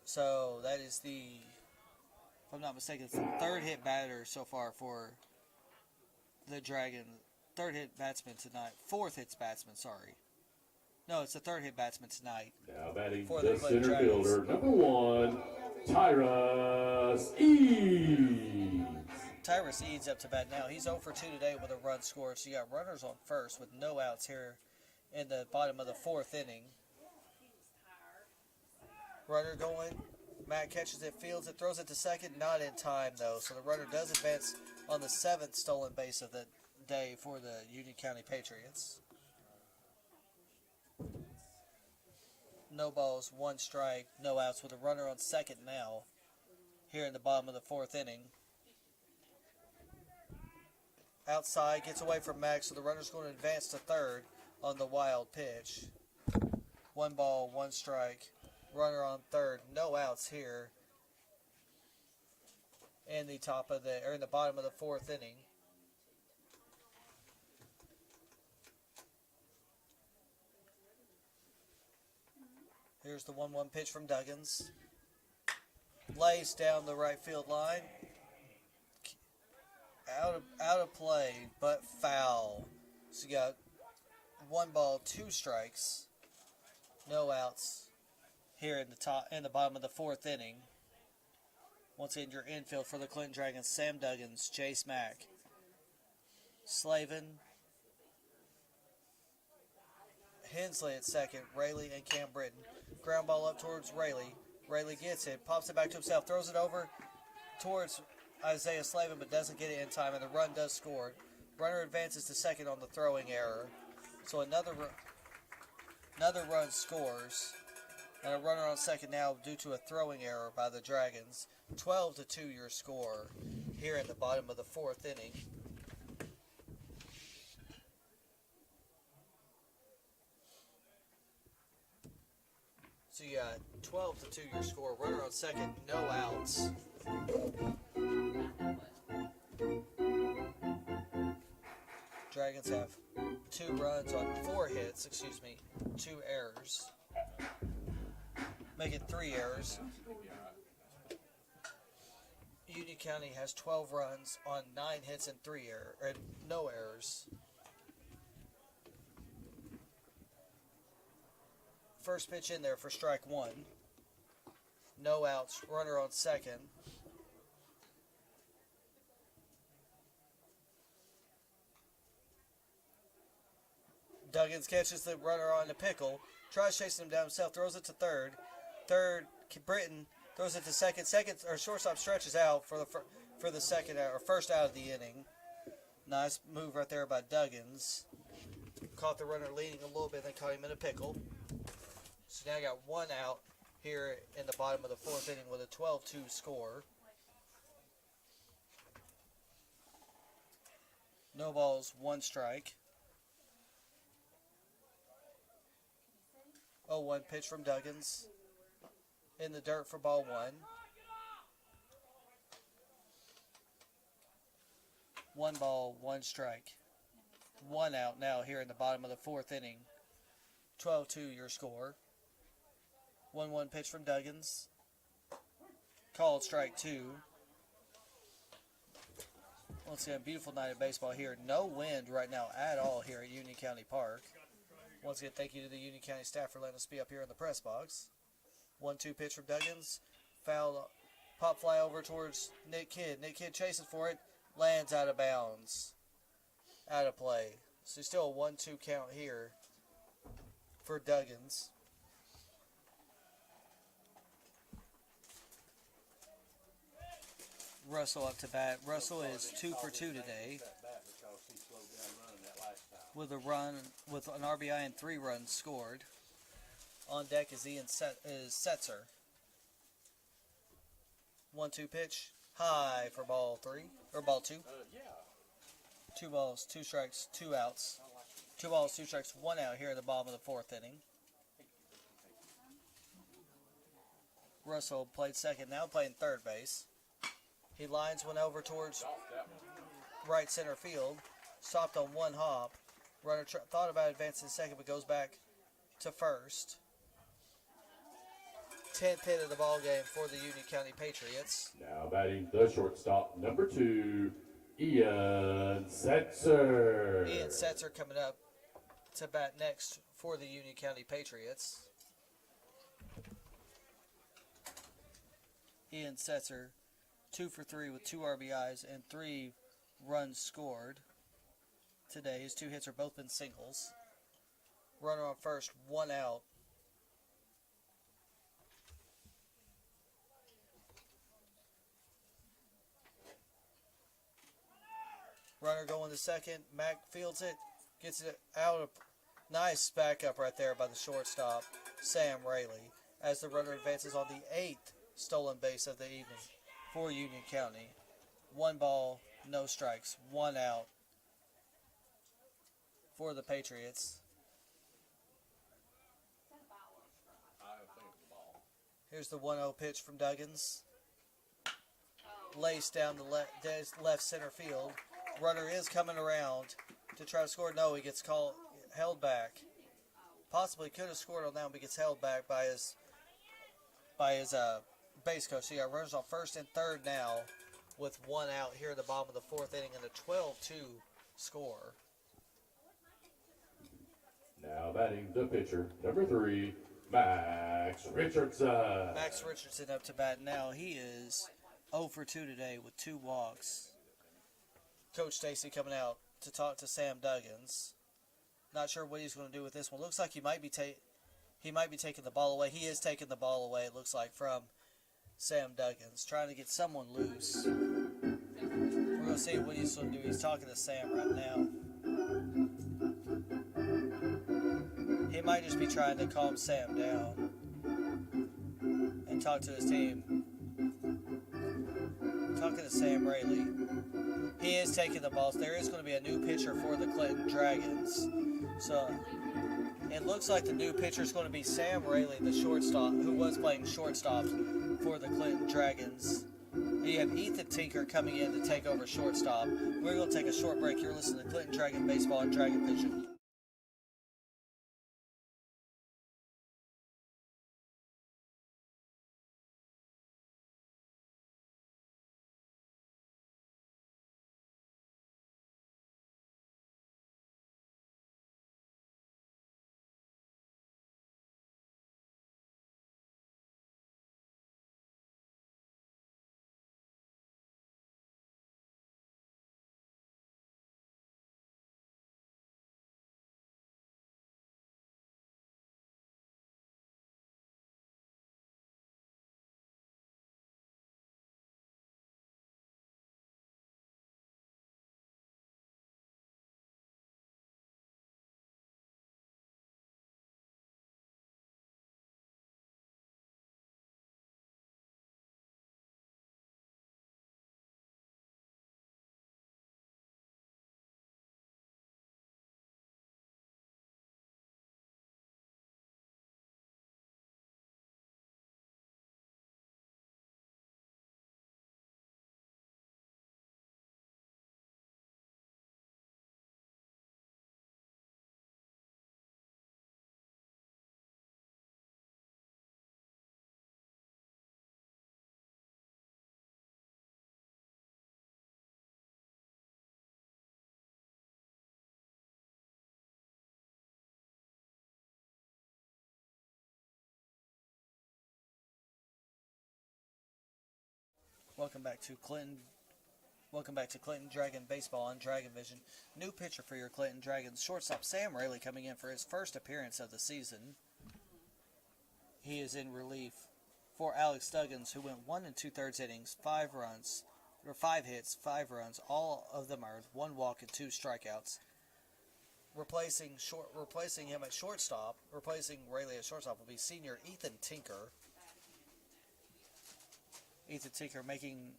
So that is the, if I'm not mistaken, it's the 3rd hit batter so far for the Dragon. 3rd hit batsman tonight. 4th hit batsman, sorry. No, it's the 3rd hit batsman tonight. Now batting For the the center Dragons. fielder, number 1, Tyrus Eads. Tyrus Eads up to bat now. He's 0 for 2 today with a run scored. So you got runners on first with no outs here in the bottom of the 4th inning. Runner going. Matt catches it, fields it, throws it to second. Not in time, though. So the runner does advance on the 7th stolen base of the day for the Union County Patriots. No balls, 1 strike, no outs with a runner on second now here in the bottom of the 4th inning. Outside, gets away from Max, so the runner's going to advance to third on the wild pitch. 1 ball, 1 strike. Runner on third, no outs here in the in the bottom of the 4th inning. Here's the 1-1 pitch from Duggins. Lays down the right field line. Out of play, but foul. So you got 1 ball, 2 strikes. No outs here in the bottom of the 4th inning. Once again, your infield for the Clinton Dragons: Sam Duggins, Chase Mack, Slavin, Hensley at second, Rayleigh and Cam Britton. Ground ball up towards Rayleigh. Rayleigh gets it, pops it back to himself, throws it over towards Isaiah Slavin, but doesn't get it in time, and the run does score. Runner advances to second on the throwing error. So another run scores. And a runner on second now due to a throwing error by the Dragons. 12-2 your score here in the bottom of the 4th inning. So you got 12-2 your score. Runner on second, no outs. Dragons have 2 runs on 4 hits, 2 errors. Make it 3 errors. Union County has 12 runs on 9 hits and no errors. First pitch in there for strike 1. No outs. Runner on second. Duggins catches the runner on the pickle. Tries chasing him down himself. Throws it to third. Third, Britton throws it to second. Shortstop stretches out for the second or first out of the inning. Nice move right there by Duggins. Caught the runner leaning a little bit, then caught him in a pickle. So now I got 1 out here in the bottom of the 4th inning with a 12-2 score. No balls, 1 strike. 0-1 pitch from Duggins. In the dirt for ball 1. 1 ball, 1 strike. 1 out now here in the bottom of the 4th inning. 12-2 your score. 1-1 pitch from Duggins. Called strike 2. Once again, beautiful night of baseball here. No wind right now at all here at Union County Park. Once again, thank you to the Union County staff for letting us be up here in the press box. 1-2 pitch from Duggins. Foul, pop fly over towards Nick Kidd. Nick Kidd chasing for it. Lands out of bounds. Out of play. So still a 1-2 count here for Duggins. Russell up to bat. Russell is 2 for 2 today. With an RBI and 3 runs scored. On deck is Setzer. 1-2 pitch. High for ball 2. 2 balls, 2 strikes, 2 outs. 2 balls, 2 strikes, 1 out here in the bottom of the 4th inning. Russell played second, now playing third base. He lines one over towards right center field. Stopped on 1 hop. Runner thought about advancing to second, but goes back to first. 10th hit of the ball game for the Union County Patriots. Now batting the shortstop, number 2, Ian Setzer. Ian Setzer coming up to bat next for the Union County Patriots. Ian Setzer, 2 for 3 with 2 RBIs and 3 runs scored. Today, his 2 hits are both been singles. Runner on first, 1 out. Runner going to second. Mack fields it. Gets it out of. Nice backup right there by the shortstop, Sam Rayleigh, as the runner advances on the 8th stolen base of the evening for Union County. 1 ball, no strikes, 1 out for the Patriots. Here's the 1-0 pitch from Duggins. Laced down the left center field. Runner is coming around to try to score. No, he gets held back possibly could have scored on that one, but gets held back by his base coach. So you got runners on first and third now with one out here in the bottom of the fourth inning and a 12-2 score. Now batting the pitcher, number 3, Max Richardson. Max Richardson up to bat now. He is 0 for 2 today with 2 walks. Coach Stacy coming out to talk to Sam Duggins. Not sure what he's going to do with this one. Looks like he might be taking the ball away. He is taking the ball away, it looks like, from Sam Duggins. Trying to get someone loose. We're going to see what he's going to do. He's talking to Sam right now. He might just be trying to calm Sam down and talk to his team. Talking to Sam Rayleigh. He is taking the balls. There is going to be a new pitcher for the Clinton Dragons. So it looks like the new pitcher is going to be Sam Rayleigh, the shortstop, who was playing shortstop for the Clinton Dragons. You have Ethan Tinker coming in to take over shortstop. We're going to take a short break. You're listening to Clinton Dragon Baseball and Dragon Vision. Welcome back to Clinton Dragon Baseball on Dragon Vision. New pitcher for your Clinton Dragons. Shortstop Sam Rayleigh coming in for his first appearance of the season. He is in relief for Alex Duggins, who went 1 2/3 innings, 5 hits, 5 runs. All of them are 1 walk and 2 strikeouts. Replacing him at shortstop, replacing Rayleigh at shortstop will be senior Ethan Tinker. Ethan Tinker making,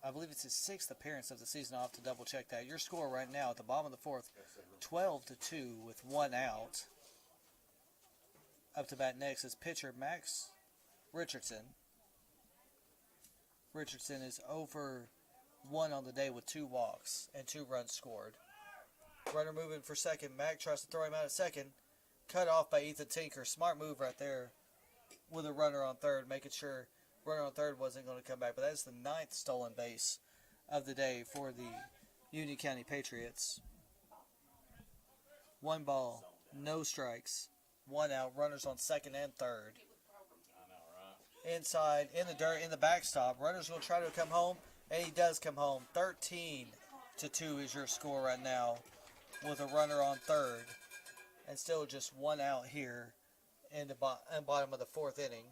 I believe it's his 6th appearance of the season. I'll have to double check that. Your score right now at the bottom of the 4th, 12-2 with 1 out. Up to bat next is pitcher Max Richardson. Richardson is over 1 on the day with 2 walks and 2 runs scored. Runner moving for second. Mac tries to throw him out at second. Cut off by Ethan Tinker. Smart move right there with a runner on third, making sure runner on third wasn't going to come back. But that is the 9th stolen base of the day for the Union County Patriots. 1 ball, no strikes, 1 out. Runners on second and third. Inside, in the dirt, in the backstop. Runner's going to try to come home, and he does come home. 13-2 is your score right now with a runner on third. And still just 1 out here in the bottom of the 4th inning.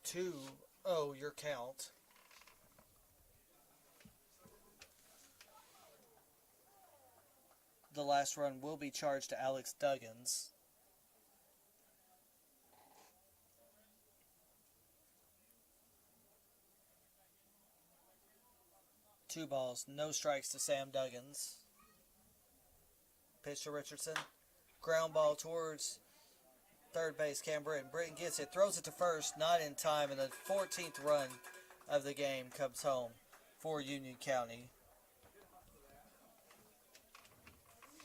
2-0 your count. The last run will be charged to Alex Duggins. Two balls, no strikes to Sam Duggins. Pitch to Richardson. Ground ball towards third base, Cam Britton. Britton gets it, throws it to first, not in time, and the 14th run of the game comes home for Union County.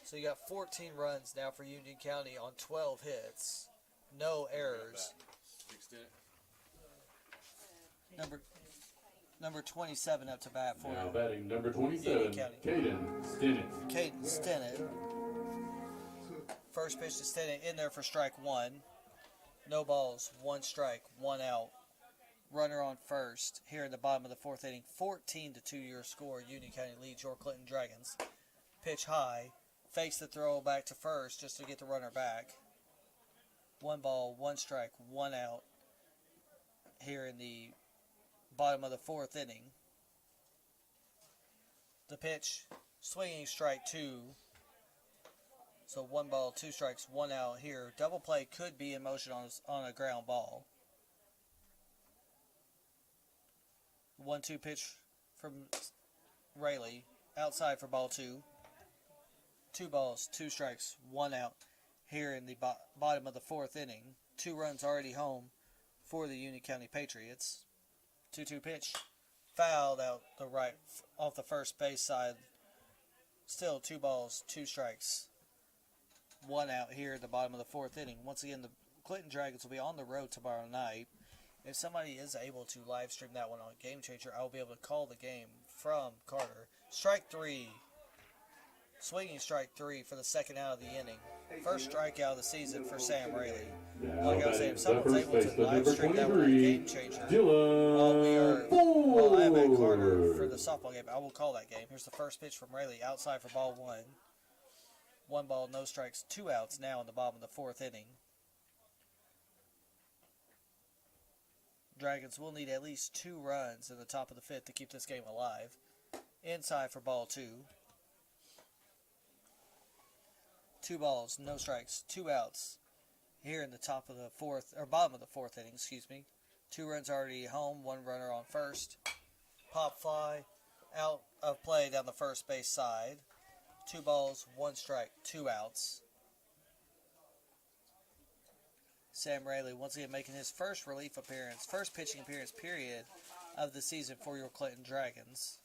So you got 14 runs now for Union County on 12 hits. No errors. Number 27 up to bat for Now batting number 27, Union County. Caden Stinnett. Caden Stinnett. First pitch to Stinnett in there for strike one. No balls, one strike, one out. Runner on first here in the bottom of the fourth inning. 14-2 your score. Union County leads your Clinton Dragons. Pitch high. Fakes the throw back to first just to get the runner back. One ball, one strike, one out here in the bottom of the fourth inning. The pitch, swinging strike two. So one ball, two strikes, one out here. Double play could be in motion on a ground ball. 1-2 pitch from Rayleigh. Outside for ball two. 2 balls, 2 strikes, 1 out here in the bottom of the fourth inning. 2 runs already home for the Union County Patriots. 2-2 pitch. Fouled out the right off the first base side. Still 2 balls, 2 strikes, 1 out here at the bottom of the fourth inning. Once again, the Clinton Dragons will be on the road tomorrow night. If somebody is able to live stream that one on Game Changer, I will be able to call the game from Carter. Strike 3. Swinging strike 3 for the second out of the inning. First strikeout of the season for Sam Rayleigh. Now Like I was saying, if batting someone's able to live number stream that one on 23, Game Changer, Dylan while I'm at Ford. Carter for the softball game, I will call that game. Here's the first pitch from Rayleigh, outside for ball 1. 1 ball, no strikes, 2 outs now in the bottom of the fourth inning. Dragons will need at least 2 runs in the top of the fifth to keep this game alive. Inside for ball 2. 2 balls, no strikes, 2 outs here in the top of the fourth, or bottom of the fourth inning, excuse me. 2 runs already home, 1 runner on first. Pop fly, out of play down the first base side. 2 balls, 1 strike, 2 outs. Sam Rayleigh once again making his first relief appearance, first pitching appearance period of the season for your Clinton Dragons.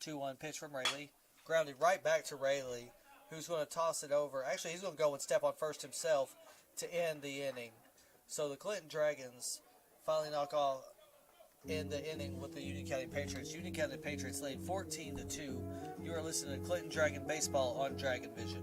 2-1 pitch from Rayleigh, grounded right back to Rayleigh, who's going to toss it over. Actually, he's going to go and step on first himself to end the inning. So the Clinton Dragons finally knock off in the inning with the Union County Patriots. Union County Patriots lead 14-2. You are listening to Clinton Dragon Baseball on Dragon Vision.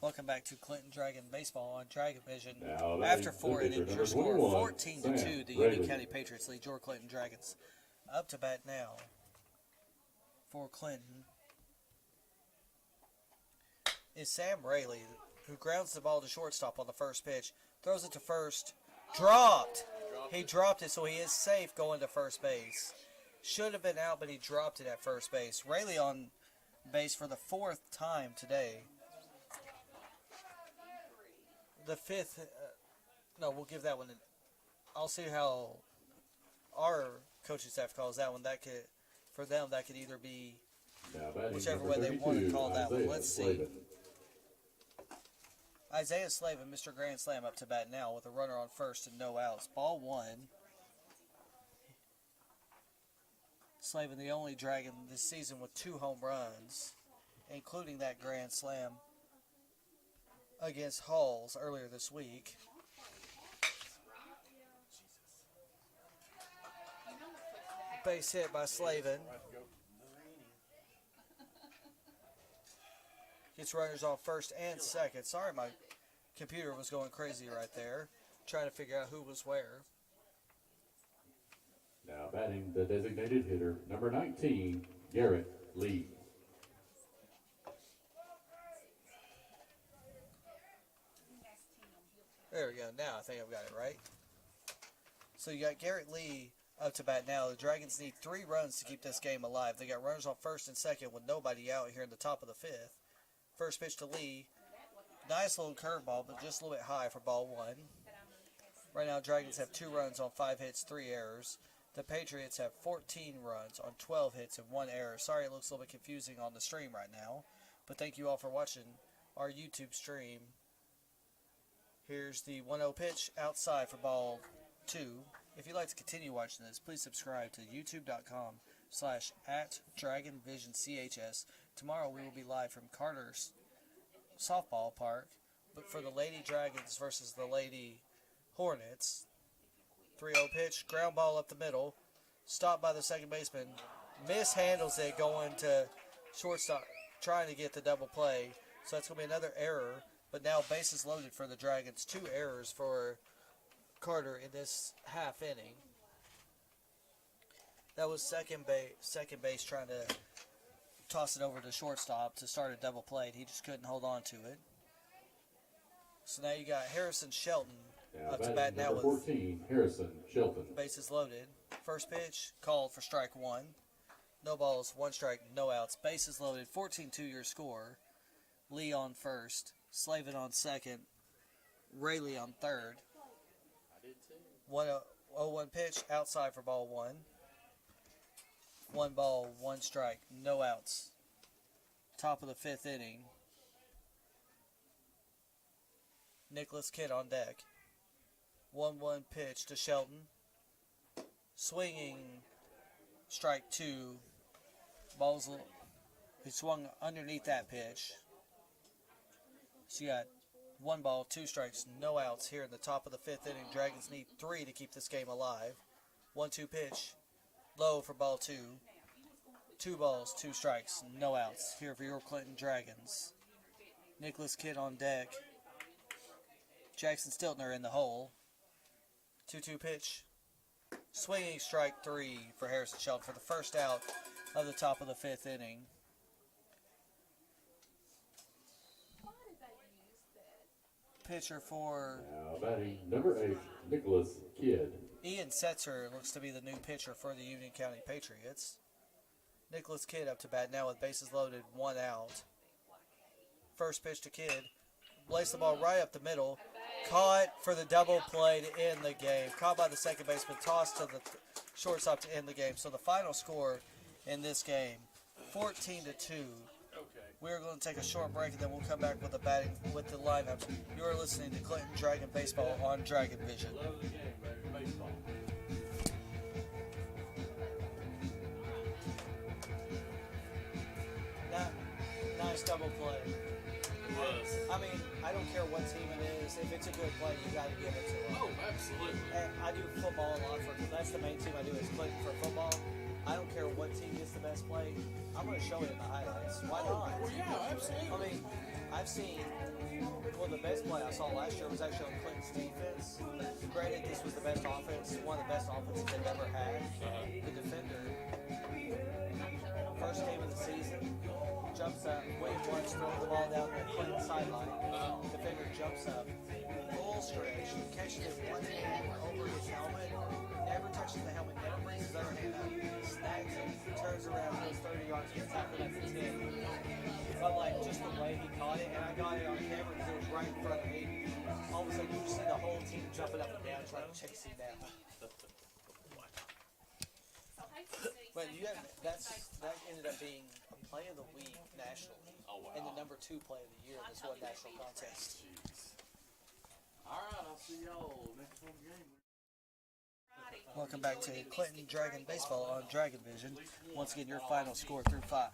Welcome back to Clinton Dragon Baseball on Dragon Vision. Now, After the 4 pitcher, innings, number your score 21, 14-2. Sam The Union Rayleigh. County Patriots lead your Clinton Dragons. Up to bat now for Clinton is Sam Rayleigh, who grounds the ball to shortstop on the first pitch, throws it to first, dropped. He dropped it, so he is safe going to first base. Should have been out, but he dropped it at first base. Rayleigh on base for the 4th time today. The 5th, no, we'll give that one. I'll see how our coaching staff calls that one. That could, for them, that could either be Now batting whichever number way they want to 32, call that one. Isaiah Let's see. Slavin. Isaiah Slavin, Mr. Grand Slam, up to bat now with a runner on first and no outs. Ball 1. Slavin, the only Dragon this season with 2 home runs, including that Grand Slam against Halls earlier this week. Base hit by Slavin. Gets runners on first and second. Sorry, my computer was going crazy right there, trying to figure out who was where. Now batting the designated hitter, number 19, Garrett Lee. There we go. Now I think I've got it right. So you got Garrett Lee up to bat now. The Dragons need 3 runs to keep this game alive. They got runners on first and second with nobody out here in the top of the 5th. First pitch to Lee. Nice little curveball, but just a little bit high for ball 1. Right now, Dragons have 2 runs on 5 hits, 3 errors. The Patriots have 14 runs on 12 hits and 1 error. Sorry it looks a little bit confusing on the stream right now, but thank you all for watching our YouTube stream. Here's the 1-0 pitch outside for ball 2. If you'd like to continue watching this, please subscribe to youtube.com/@DragonVisionCHS. Tomorrow we will be live from Carter's softball park, but for the Lady Dragons versus the Lady Hornets. 3-0 pitch, ground ball up the middle, stopped by the second baseman, mishandles it going to shortstop, trying to get the double play. So that's going to be another error, but now bases loaded for the Dragons. 2 errors for Carter in this half inning. That was second base trying to toss it over to shortstop to start a double play. He just couldn't hold on to it. So now you got Harrison Shelton Now up to batting bat now number with 14, Harrison Shelton. bases loaded. First pitch called for strike 1. No balls, 1 strike, no outs. Bases loaded. 14-2 your score. Lee on first. Slavin on second. Rayleigh on third. 1-0-1 pitch outside for ball 1. 1 ball, 1 strike, no outs. Top of the 5th inning. Nicholas Kidd on deck. 1-1 pitch to Shelton. Swinging, strike 2. He swung underneath that pitch. So you got 1 ball, 2 strikes, no outs here in the top of the 5th inning. Dragons need 3 to keep this game alive. 1-2 pitch, low for ball 2. 2 balls, 2 strikes, no outs here for your Clinton Dragons. Nicholas Kidd on deck. Jackson Stiltner in the hole. 2-2 pitch. Swinging strike 3 for Harrison Shelton for the first out of the top of the 5th inning. Pitcher for Now batting number 8, Nicholas Kidd. Ian Setzer looks to be the new pitcher for the Union County Patriots. Nicholas Kidd up to bat now with bases loaded, 1 out. First pitch to Kidd. Placed the ball right up the middle. Caught for the double play to end the game. Caught by the second baseman. Tossed to the shortstop to end the game. So the final score in this game, 14-2. We're going to take a short break and then we'll come back with the batting with the lineups. You're listening to Clinton Dragon Baseball on Dragon Vision. Love the game, baby. Baseball. Nice double play. It was. I mean, I don't care what team it is. If it's a good play, you got to give it to them. Oh, absolutely. And I do football a lot because that's the main team I do is Clinton for football. I don't care what team gets the best play. I'm going to show it in the highlights. Why not? Well, yeah, absolutely. I mean, I've seen one of the best play I saw last year was actually on Clinton's defense. Granted, this was the best offense, one of the best offenses they've ever had. The defender, first game of the season, jumps up, William Lawrence throwing the ball down the Clinton sideline. Defender jumps up, full stretch, catches it one hand over his helmet, never touches the helmet, never brings his other hand up, snags it, turns around, goes 30 yards, gets tackled at the 10. But like just the way he caught it, and I got it on camera because it was right in front of me. All of a sudden, you just see the whole team jumping up and down, trying to chase him down. But you have, that ended up being a play of the week nationally, and the number 2 play of the year in this one national contest. Jeez. All right, I'll see y'all next home game. Welcome back to Clinton Dragon Baseball on Dragon Vision. Once again, your final score through 5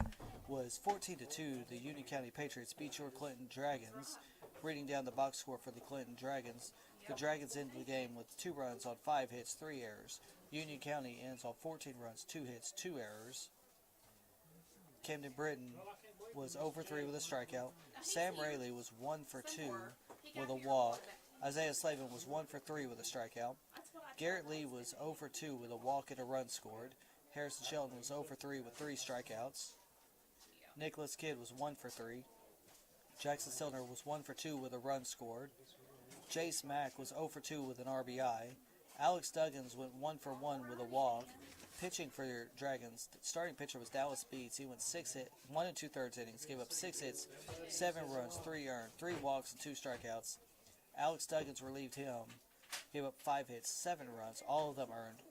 was 14-2. The Union County Patriots beat your Clinton Dragons. Reading down the box score for the Clinton Dragons, the Dragons ended the game with 2 runs on 5 hits, 3 errors. Union County ends on 14 runs, 2 hits, 2 errors. Camden Britton was 0 for 3 with a strikeout. Sam Rayleigh was 1 for 2 with a walk. Isaiah Slavin was 1 for 3 with a strikeout. Garrett Lee was 0 for 2 with a walk and a run scored. Harrison Shelton was 0 for 3 with 3 strikeouts. Nicholas Kidd was 1 for 3. Jackson Stilner was 1 for 2 with a run scored. Jace Mack was 0 for 2 with an RBI. Alex Duggins went 1 for 1 with a walk. Pitching for your Dragons, the starting pitcher was Dallas Beats. He went 1 2/3 innings, gave up 6 hits, 7 runs, 3 earned, 3 walks, and 2 strikeouts. Alex Duggins relieved him, gave up 5 hits, 7 runs, all of them earned,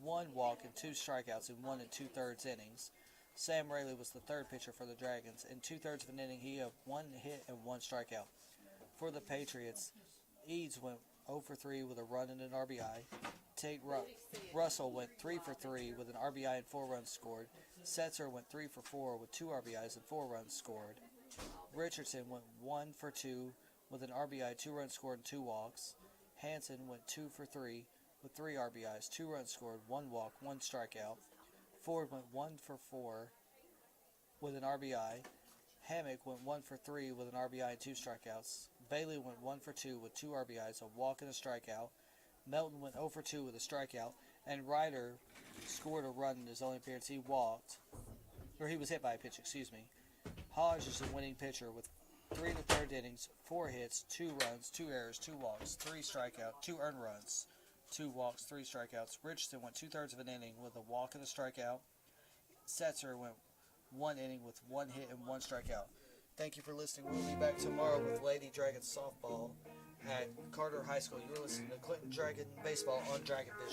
1 walk and 2 strikeouts in 1 2/3 innings. Sam Rayleigh was the third pitcher for the Dragons. In 2/3 of an inning, he had 1 hit and 1 strikeout. For the Patriots, Eads went 0 for 3 with a run and an RBI. Tate Russell went 3 for 3 with an RBI and 4 runs scored. Setzer went 3 for 4 with 2 RBIs and 4 runs scored. Richardson went 1 for 2 with an RBI, 2 runs scored, and 2 walks. Hanson went 2 for 3 with 3 RBIs, 2 runs scored, 1 walk, 1 strikeout. Ford went 1 for 4 with an RBI. Hammock went 1 for 3 with an RBI and 2 strikeouts. Bailey went 1 for 2 with 2 RBIs, a walk and a strikeout. Melton went 0 for 2 with a strikeout. And Ryder scored a run in his only appearance. He was hit by a pitch, Hodge is the winning pitcher with 3 1/3 innings, 4 hits, 2 runs, 2 errors, 2 walks, 3 strikeouts, 2 earned runs, 2 walks, 3 strikeouts. Richardson went 2/3 of an inning with a walk and a strikeout. Setzer went 1 inning with 1 hit and 1 strikeout. Thank you for listening. We'll be back tomorrow with Lady Dragons softball at Carter High School. You're listening to Clinton Dragon Baseball on Dragon Vision.